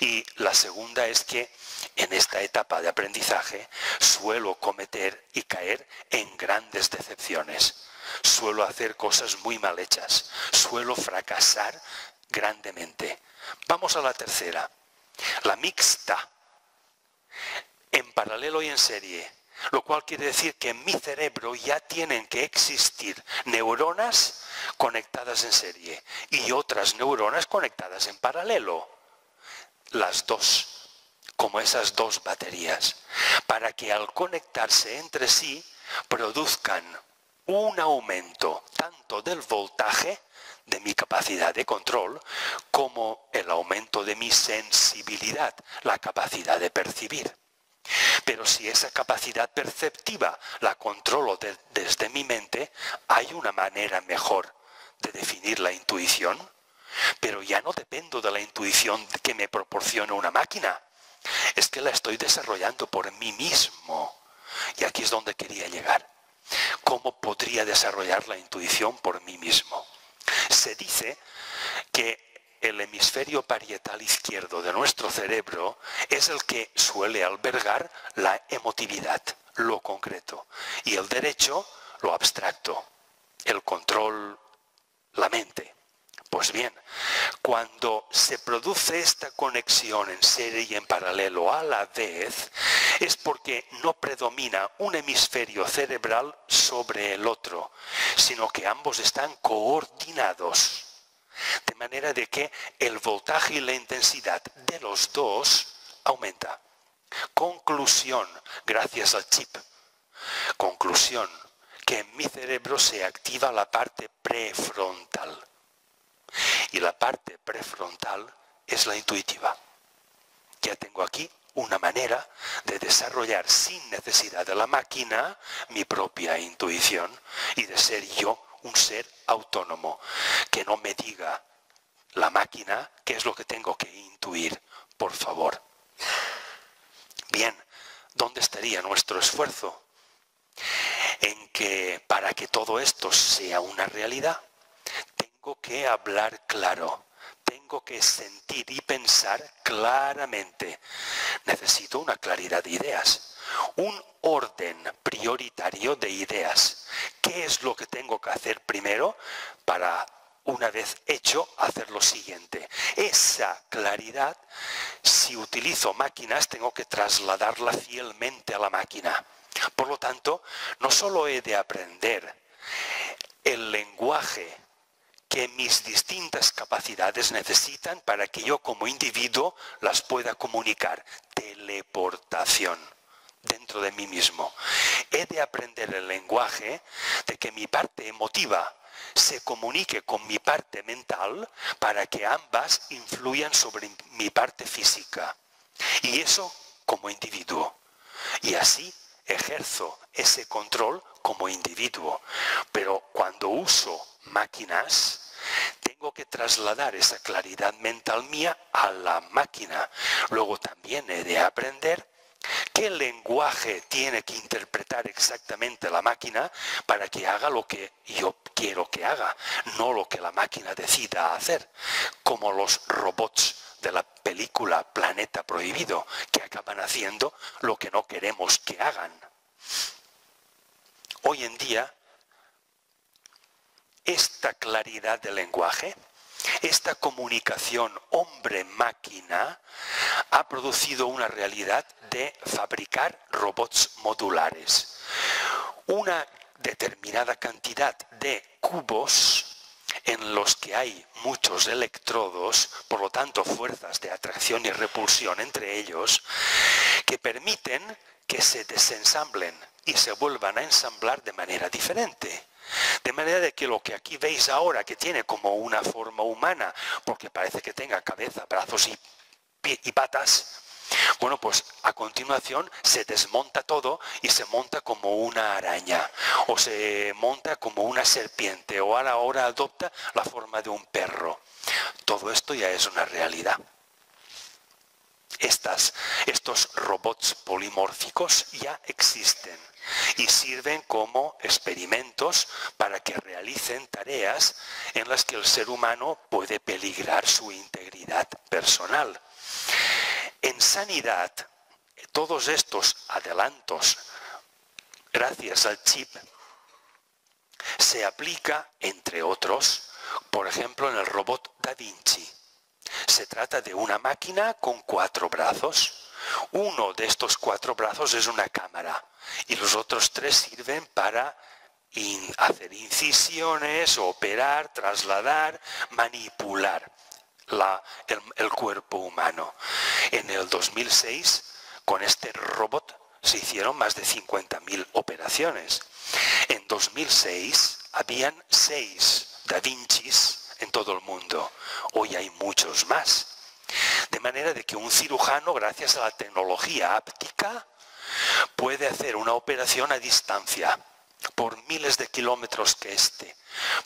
Y la segunda es que en esta etapa de aprendizaje suelo cometer y caer en grandes decepciones. Suelo hacer cosas muy mal hechas. Suelo fracasar grandemente. Vamos a la tercera. La mixta. En paralelo y en serie. Lo cual quiere decir que en mi cerebro ya tienen que existir neuronas conectadas en serie y otras neuronas conectadas en paralelo. Las dos, como esas dos baterías, para que al conectarse entre sí produzcan un aumento tanto del voltaje de mi capacidad de control como el aumento de mi sensibilidad, la capacidad de percibir. Pero si esa capacidad perceptiva la controlo desde mi mente, hay una manera mejor de definir la intuición. Pero ya no dependo de la intuición que me proporciona una máquina. Es que la estoy desarrollando por mí mismo. Y aquí es donde quería llegar. ¿Cómo podría desarrollar la intuición por mí mismo? Se dice que el hemisferio parietal izquierdo de nuestro cerebro es el que suele albergar la emotividad, lo concreto. Y el derecho, lo abstracto, el control, la mente. Pues bien, cuando se produce esta conexión en serie y en paralelo a la vez, es porque no predomina un hemisferio cerebral sobre el otro, sino que ambos están coordinados. De manera de que el voltaje y la intensidad de los dos aumenta. Conclusión, gracias al chip. Conclusión, que en mi cerebro se activa la parte prefrontal. Y la parte prefrontal es la intuitiva. Ya tengo aquí una manera de desarrollar sin necesidad de la máquina mi propia intuición y de ser yo un ser autónomo, que no me diga la máquina qué es lo que tengo que intuir, por favor. Bien, ¿dónde estaría nuestro esfuerzo? En que para que todo esto sea una realidad, tengo que hablar claro, tengo que sentir y pensar claramente. Necesito una claridad de ideas, un orden prioritario de ideas. ¿Qué es lo que tengo que hacer primero para, una vez hecho, hacer lo siguiente? Esa claridad, si utilizo máquinas, tengo que trasladarla fielmente a la máquina. Por lo tanto, no solo he de aprender el lenguaje que mis distintas capacidades necesitan para que yo como individuo las pueda comunicar. Teleportación dentro de mí mismo. He de aprender el lenguaje de que mi parte emotiva se comunique con mi parte mental para que ambas influyan sobre mi parte física. Y eso como individuo. Y así ejerzo ese control como individuo. Pero cuando uso máquinas, tengo que trasladar esa claridad mental mía a la máquina. Luego también he de aprender qué lenguaje tiene que interpretar exactamente la máquina para que haga lo que yo quiero que haga, no lo que la máquina decida hacer, como los robots de la película Planeta Prohibido, que acaban haciendo lo que no queremos que hagan. Hoy en día, esta claridad de lenguaje, esta comunicación hombre-máquina ha producido una realidad de fabricar robots modulares. Una determinada cantidad de cubos en los que hay muchos electrodos, por lo tanto fuerzas de atracción y repulsión entre ellos, que permiten que se desensamblen y se vuelvan a ensamblar de manera diferente. De manera de que lo que aquí veis ahora, que tiene como una forma humana, porque parece que tenga cabeza, brazos y patas, bueno, pues a continuación se desmonta todo y se monta como una araña, o se monta como una serpiente, o ahora adopta la forma de un perro. Todo esto ya es una realidad. Estos robots polimórficos ya existen y sirven como experimentos para que realicen tareas en las que el ser humano puede peligrar su integridad personal. En sanidad, todos estos adelantos, gracias al chip, se aplica, entre otros, por ejemplo, en el robot Da Vinci. Se trata de una máquina con 4 brazos. Uno de estos 4 brazos es una cámara y los otros 3 sirven para hacer incisiones, operar, trasladar, manipular el cuerpo humano. En el 2006, con este robot, se hicieron más de 50.000 operaciones. En 2006 habían 6 Da Vincis en todo el mundo. Hoy hay muchos más. De manera de que un cirujano, gracias a la tecnología áptica, puede hacer una operación a distancia, por miles de kilómetros que esté.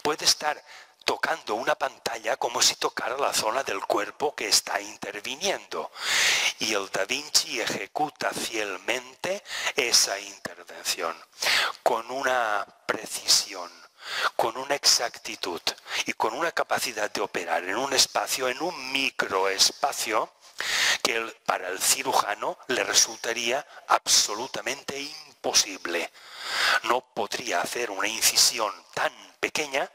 Puede estar tocando una pantalla como si tocara la zona del cuerpo que está interviniendo. Y el Da Vinci ejecuta fielmente esa intervención con una precisión, con una exactitud y con una capacidad de operar en un espacio, en un microespacio, que para el cirujano le resultaría absolutamente imposible. No podría hacer una incisión tan pequeña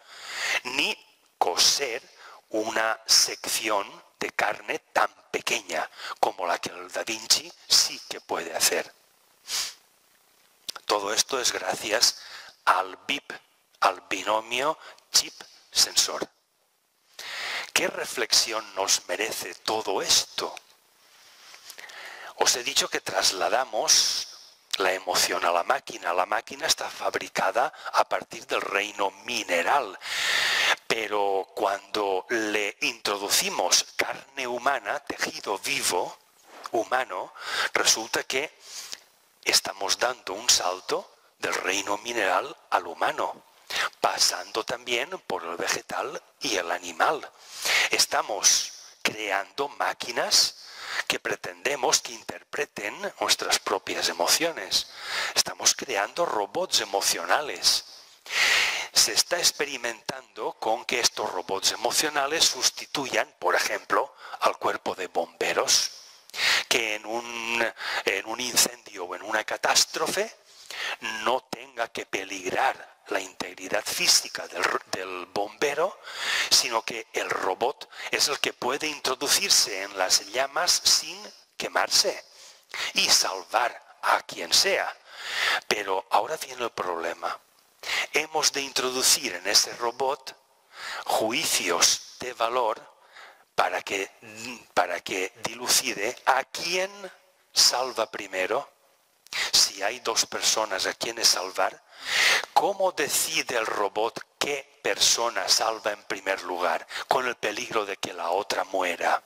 ni coser una sección de carne tan pequeña como la que el Da Vinci sí que puede hacer. Todo esto es gracias al BIP, al binomio chip-sensor. ¿Qué reflexión nos merece todo esto? Os he dicho que trasladamos la emoción a la máquina. La máquina está fabricada a partir del reino mineral. Pero cuando le introducimos carne humana, tejido vivo, humano, resulta que estamos dando un salto del reino mineral al humano. pasando también por el vegetal y el animal. Estamos creando máquinas que pretendemos que interpreten nuestras propias emociones. Estamos creando robots emocionales. Se está experimentando con que estos robots emocionales sustituyan, por ejemplo, al cuerpo de bomberos, que en un incendio o en una catástrofe no tenga que peligrar la integridad física del bombero, sino que el robot es el que puede introducirse en las llamas sin quemarse y salvar a quien sea. Pero ahora viene el problema. Hemos de introducir en ese robot juicios de valor para que dilucide a quién salva primero. Si hay dos personas a quienes salvar, ¿cómo decide el robot qué persona salva en primer lugar, con el peligro de que la otra muera?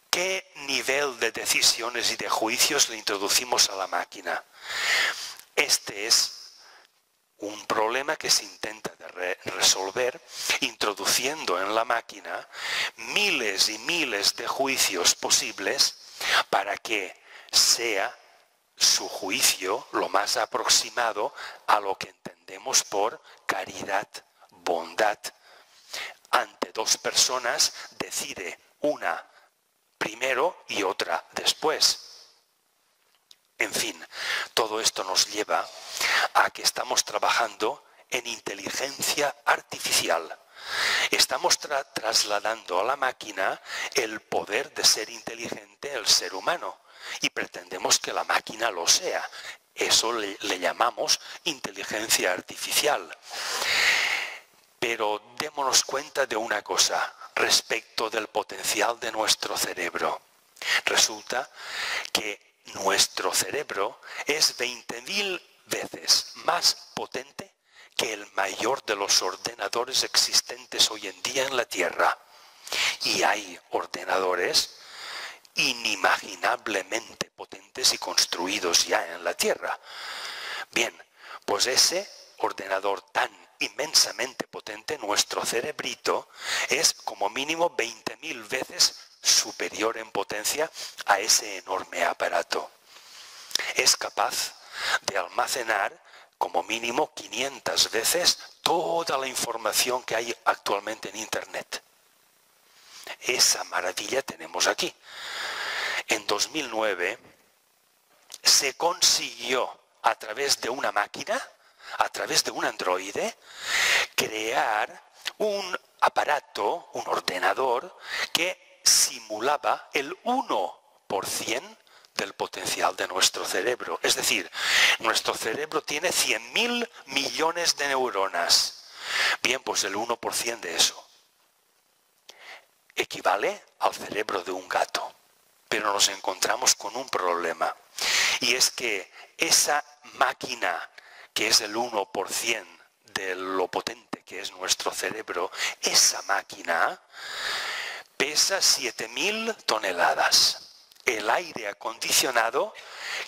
¿Qué nivel de decisiones y de juicios le introducimos a la máquina? Este es un problema que se intenta resolver introduciendo en la máquina miles y miles de juicios posibles para que sea su juicio lo más aproximado a lo que entendemos por caridad, bondad. Ante dos personas decide una primero y otra después. En fin, todo esto nos lleva a que estamos trabajando en inteligencia artificial. Estamos trasladando a la máquina el poder de ser inteligente el ser humano y pretendemos que la máquina lo sea. Eso le llamamos inteligencia artificial. Pero démonos cuenta de una cosa respecto del potencial de nuestro cerebro. Resulta que nuestro cerebro es 20.000 veces más potente que el mayor de los ordenadores existentes hoy en día en la Tierra. Y hay ordenadores inimaginablemente potentes y construidos ya en la Tierra. Bien, pues ese ordenador tan inmensamente potente, nuestro cerebrito, es como mínimo 20.000 veces superior en potencia a ese enorme aparato. Es capaz de almacenar como mínimo 500 veces toda la información que hay actualmente en Internet. Esa maravilla tenemos aquí. En 2009 se consiguió a través de una máquina, a través de un androide, crear un aparato, un ordenador que simulaba el 1% del potencial de nuestro cerebro. Es decir, nuestro cerebro tiene 100.000 millones de neuronas. Bien, pues el 1% de eso equivale al cerebro de un gato. Pero nos encontramos con un problema. Y es que esa máquina, que es el 1% de lo potente que es nuestro cerebro, esa máquina pesa 7.000 toneladas. El aire acondicionado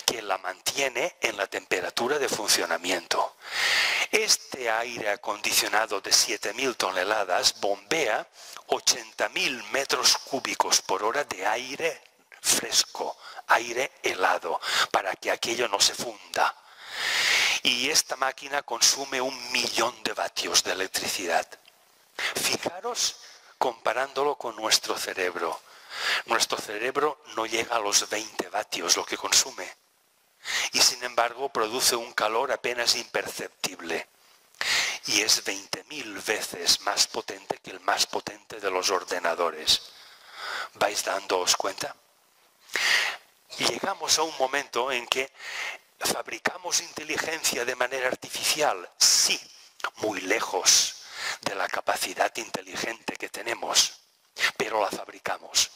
que la mantiene en la temperatura de funcionamiento. Este aire acondicionado de 7.000 toneladas bombea 80.000 metros cúbicos por hora de aire fresco, aire helado, para que aquello no se funda. Y esta máquina consume 1.000.000 de vatios de electricidad. Fijaros comparándolo con nuestro cerebro. Nuestro cerebro no llega a los 20 vatios lo que consume. Y sin embargo produce un calor apenas imperceptible. Y es 20.000 veces más potente que el más potente de los ordenadores. ¿Vais dándoos cuenta? Llegamos a un momento en que fabricamos inteligencia de manera artificial, sí, muy lejos de la capacidad inteligente que tenemos, pero la fabricamos.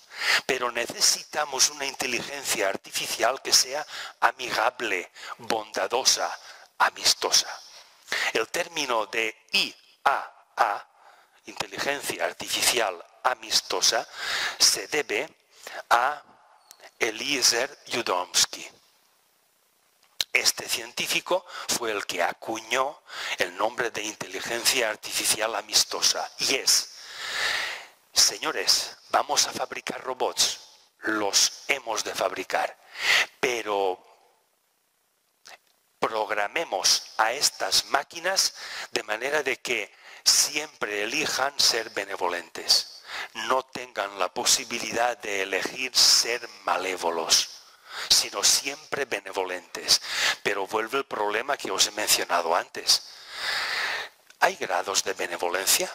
Pero necesitamos una inteligencia artificial que sea amigable, bondadosa, amistosa. El término de IAA, inteligencia artificial amistosa, se debe a Eliezer Yudkowsky. Este científico fue el que acuñó el nombre de inteligencia artificial amistosa. Y es, señores, vamos a fabricar robots, los hemos de fabricar, pero programemos a estas máquinas de manera de que siempre elijan ser benevolentes, no tengan la posibilidad de elegir ser malévolos, sino siempre benevolentes. Pero vuelve el problema que os he mencionado antes. ¿Hay grados de benevolencia?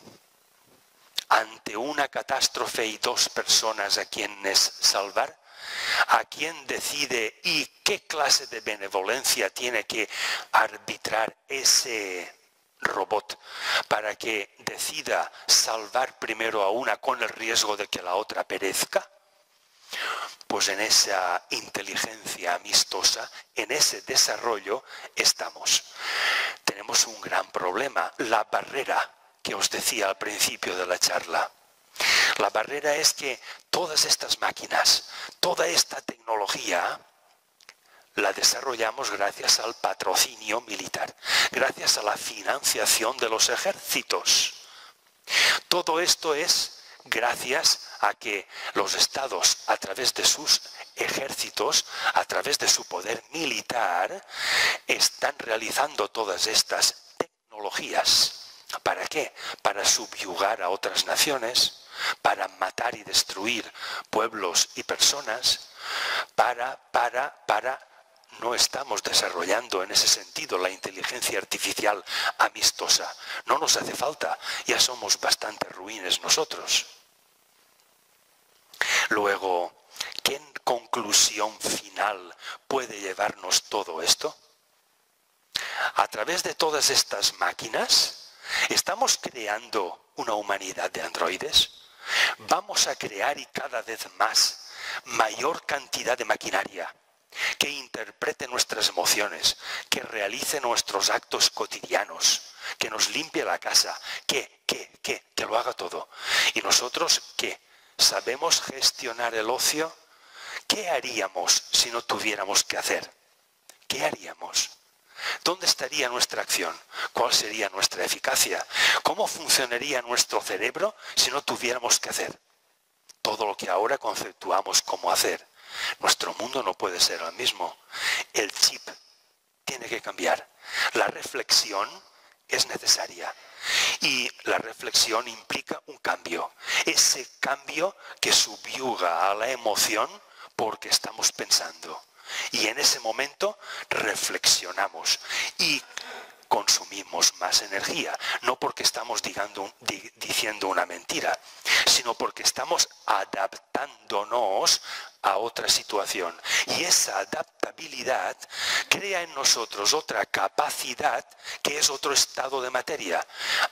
Ante una catástrofe y 2 personas a quienes salvar, ¿a quién decide y qué clase de benevolencia tiene que arbitrar ese robot para que decida salvar primero a una con el riesgo de que la otra perezca? Pues en esa inteligencia amistosa, en ese desarrollo estamos. Tenemos un gran problema, la barrera que os decía al principio de la charla. La barrera es que todas estas máquinas, toda esta tecnología, la desarrollamos gracias al patrocinio militar, gracias a la financiación de los ejércitos. Todo esto es gracias a que los estados, a través de sus ejércitos, a través de su poder militar, están realizando todas estas tecnologías. ¿Para qué? Para subyugar a otras naciones, para matar y destruir pueblos y personas, no estamos desarrollando en ese sentido la inteligencia artificial amistosa. No nos hace falta, ya somos bastante ruines nosotros. Luego, ¿qué conclusión final puede llevarnos todo esto? A través de todas estas máquinas, ¿estamos creando una humanidad de androides? Vamos a crear y cada vez más mayor cantidad de maquinaria que interprete nuestras emociones, que realice nuestros actos cotidianos, que nos limpie la casa, que lo haga todo. ¿Y nosotros qué? ¿Sabemos gestionar el ocio? ¿Qué haríamos si no tuviéramos que hacer? ¿Qué haríamos? ¿Dónde estaría nuestra acción? ¿Cuál sería nuestra eficacia? ¿Cómo funcionaría nuestro cerebro si no tuviéramos que hacer todo lo que ahora conceptuamos como hacer? Nuestro mundo no puede ser el mismo. El chip tiene que cambiar. La reflexión es necesaria. Y la reflexión implica un cambio. Ese cambio que subyuga a la emoción porque estamos pensando. Y en ese momento reflexionamos y consumimos más energía. No porque estamos diciendo una mentira, sino porque estamos adaptándonos a otra situación. Y esa adaptabilidad crea en nosotros otra capacidad que es otro estado de materia.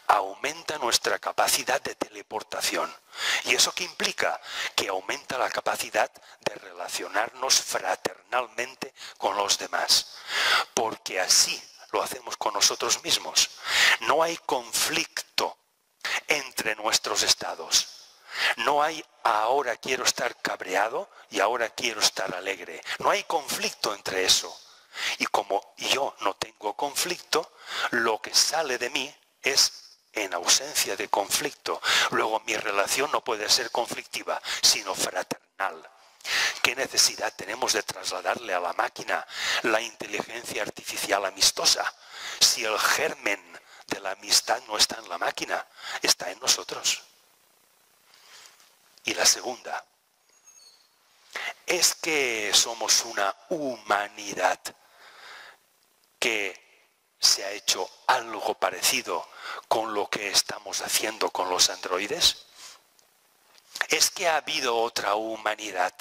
Aumenta nuestra capacidad de teleportación. ¿Y eso qué implica? Que aumenta la capacidad de relacionarnos fraternalmente con los demás. Porque así lo hacemos con nosotros mismos. No hay conflicto entre nuestros estados. No hay ahora quiero estar cabreado y ahora quiero estar alegre. No hay conflicto entre eso. Y como yo no tengo conflicto, lo que sale de mí es en ausencia de conflicto. Luego mi relación no puede ser conflictiva, sino fraternal. ¿Qué necesidad tenemos de trasladarle a la máquina la inteligencia artificial amistosa? Si el germen de la amistad no está en la máquina, está en nosotros. Y la segunda es que somos una humanidad que se ha hecho algo parecido con lo que estamos haciendo con los androides. Es que ha habido otra humanidad,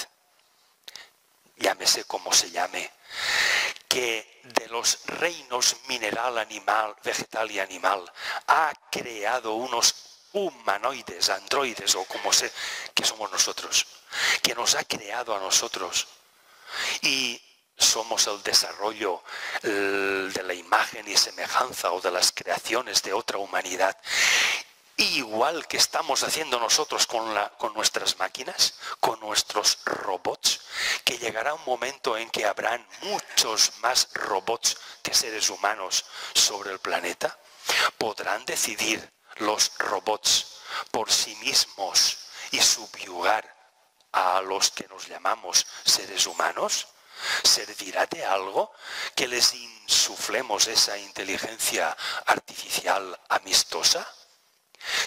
llámese como se llame, que de los reinos mineral, animal, vegetal y animal ha creado unos humanoides, androides o como sé que somos nosotros, que nos ha creado a nosotros y somos el desarrollo de la imagen y semejanza o de las creaciones de otra humanidad. igual que estamos haciendo nosotros con nuestras máquinas, con nuestros robots, que llegará un momento en que habrán muchos más robots que seres humanos sobre el planeta? ¿Podrán decidir los robots por sí mismos y subyugar a los que nos llamamos seres humanos? ¿Servirá de algo que les insuflemos esa inteligencia artificial amistosa?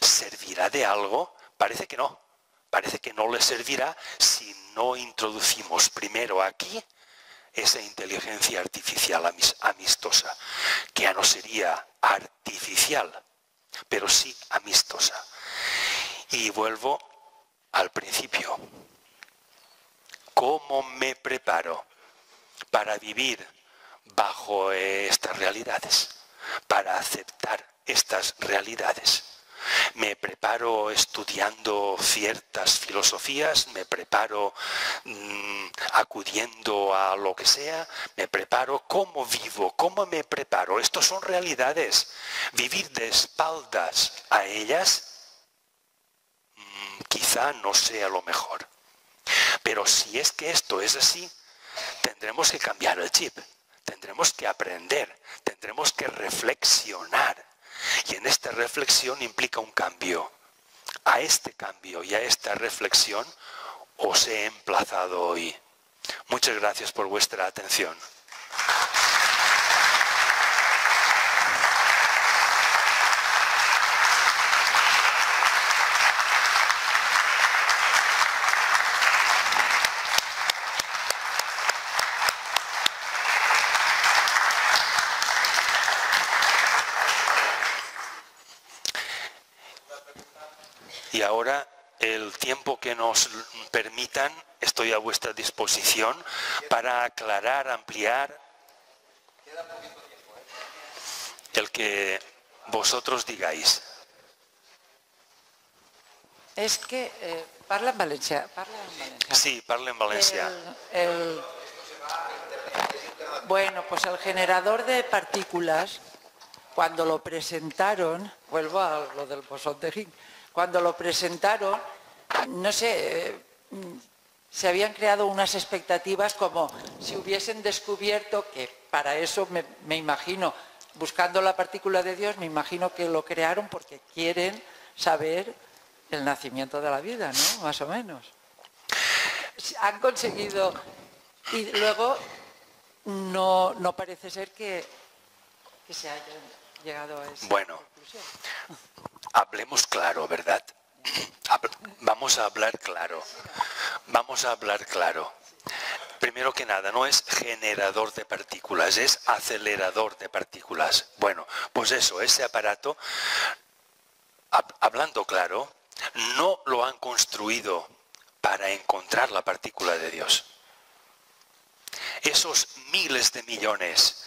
¿Servirá de algo? Parece que no. Parece que no les servirá si no introducimos primero aquí esa inteligencia artificial amistosa, que ya no sería artificial, pero sí amistosa. Y vuelvo al principio. ¿Cómo me preparo para vivir bajo estas realidades? Para aceptar estas realidades. Me preparo estudiando ciertas filosofías, me preparo acudiendo a lo que sea, me preparo. ¿Cómo vivo? ¿Cómo me preparo? Estos son realidades. Vivir de espaldas a ellas quizá no sea lo mejor. Pero si es que esto es así, tendremos que cambiar el chip, tendremos que aprender, tendremos que reflexionar. Y en esta reflexión implica un cambio. A este cambio y a esta reflexión os he emplazado hoy. Muchas gracias por vuestra atención. Y ahora, el tiempo que nos permitan, estoy a vuestra disposición para aclarar, ampliar el que vosotros digáis. És que parla en valencià. Sí, parla en valencià. Bueno, pues el generador de partículas, cuando lo presentaron, vuelvo a lo del bosón de Higgs, cuando lo presentaron, no sé, se habían creado unas expectativas como si hubiesen descubierto que para eso me imagino, buscando la partícula de Dios, me imagino que lo crearon porque quieren saber el nacimiento de la vida, ¿no? Más o menos. Han conseguido, y luego no parece ser que se hayan llegado a esa conclusión. Hablemos claro, ¿verdad? Vamos a hablar claro. Vamos a hablar claro. Primero que nada, no es generador de partículas, es acelerador de partículas. Bueno, pues eso, ese aparato, hablando claro, no lo han construido para encontrar la partícula de Dios. Esos miles de millones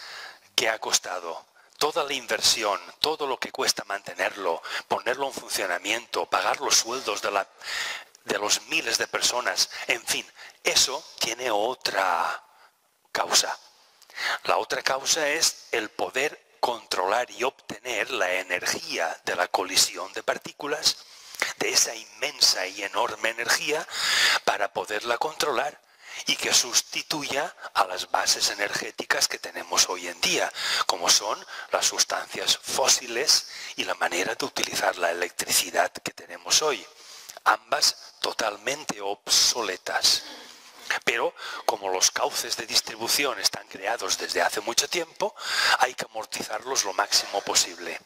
que ha costado, toda la inversión, todo lo que cuesta mantenerlo, ponerlo en funcionamiento, pagar los sueldos de los miles de personas, en fin, eso tiene otra causa. La otra causa es el poder controlar y obtener la energía de la colisión de partículas, de esa inmensa y enorme energía, para poderla controlar y que sustituya a las bases energéticas que tenemos hoy en día, como son las sustancias fósiles y la manera de utilizar la electricidad que tenemos hoy. Ambas totalmente obsoletas. Pero como los cauces de distribución están creados desde hace mucho tiempo, hay que amortizarlos lo máximo posible.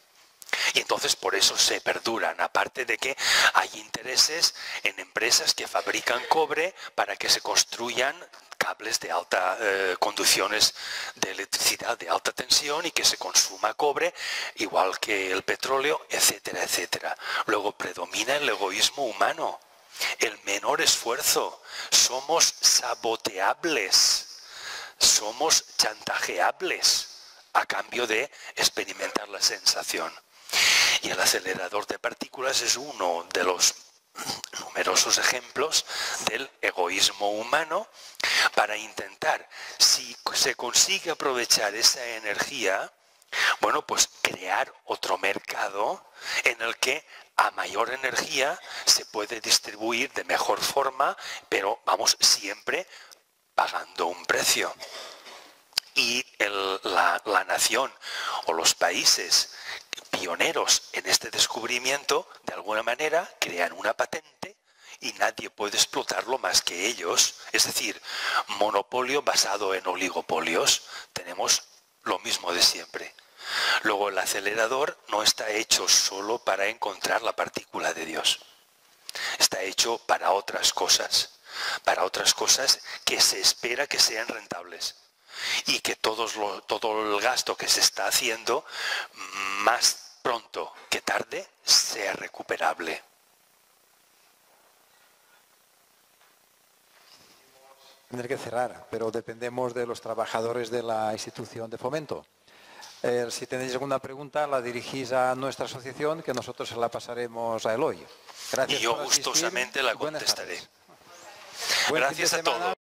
Y entonces por eso se perduran, aparte de que hay intereses en empresas que fabrican cobre para que se construyan cables de alta conducciones de electricidad de alta tensión y que se consuma cobre igual que el petróleo, etcétera, etcétera. Luego predomina el egoísmo humano, el menor esfuerzo. Somos saboteables, somos chantajeables a cambio de experimentar la sensación. Y el acelerador de partículas es uno de los numerosos ejemplos del egoísmo humano para intentar, si se consigue aprovechar esa energía, Bueno, pues crear otro mercado en el que a mayor energía se puede distribuir de mejor forma, pero vamos, siempre pagando un precio. Y la nación o los países pioneros en este descubrimiento, de alguna manera, crean una patente y nadie puede explotarlo más que ellos. Es decir, monopolio basado en oligopolios. Tenemos lo mismo de siempre. Luego, el acelerador no está hecho solo para encontrar la partícula de Dios. Está hecho para otras cosas que se espera que sean rentables. Y que todo el gasto que se está haciendo, más pronto que tarde, sea recuperable. Tener que cerrar, pero dependemos de los trabajadores de la institución de fomento. Si tenéis alguna pregunta, la dirigís a nuestra asociación, que nosotros se la pasaremos a Eloy. Gracias. Y yo por asistir. gustosamente la Buenas contestaré. tardes. Buen fin de Gracias a semana. todos.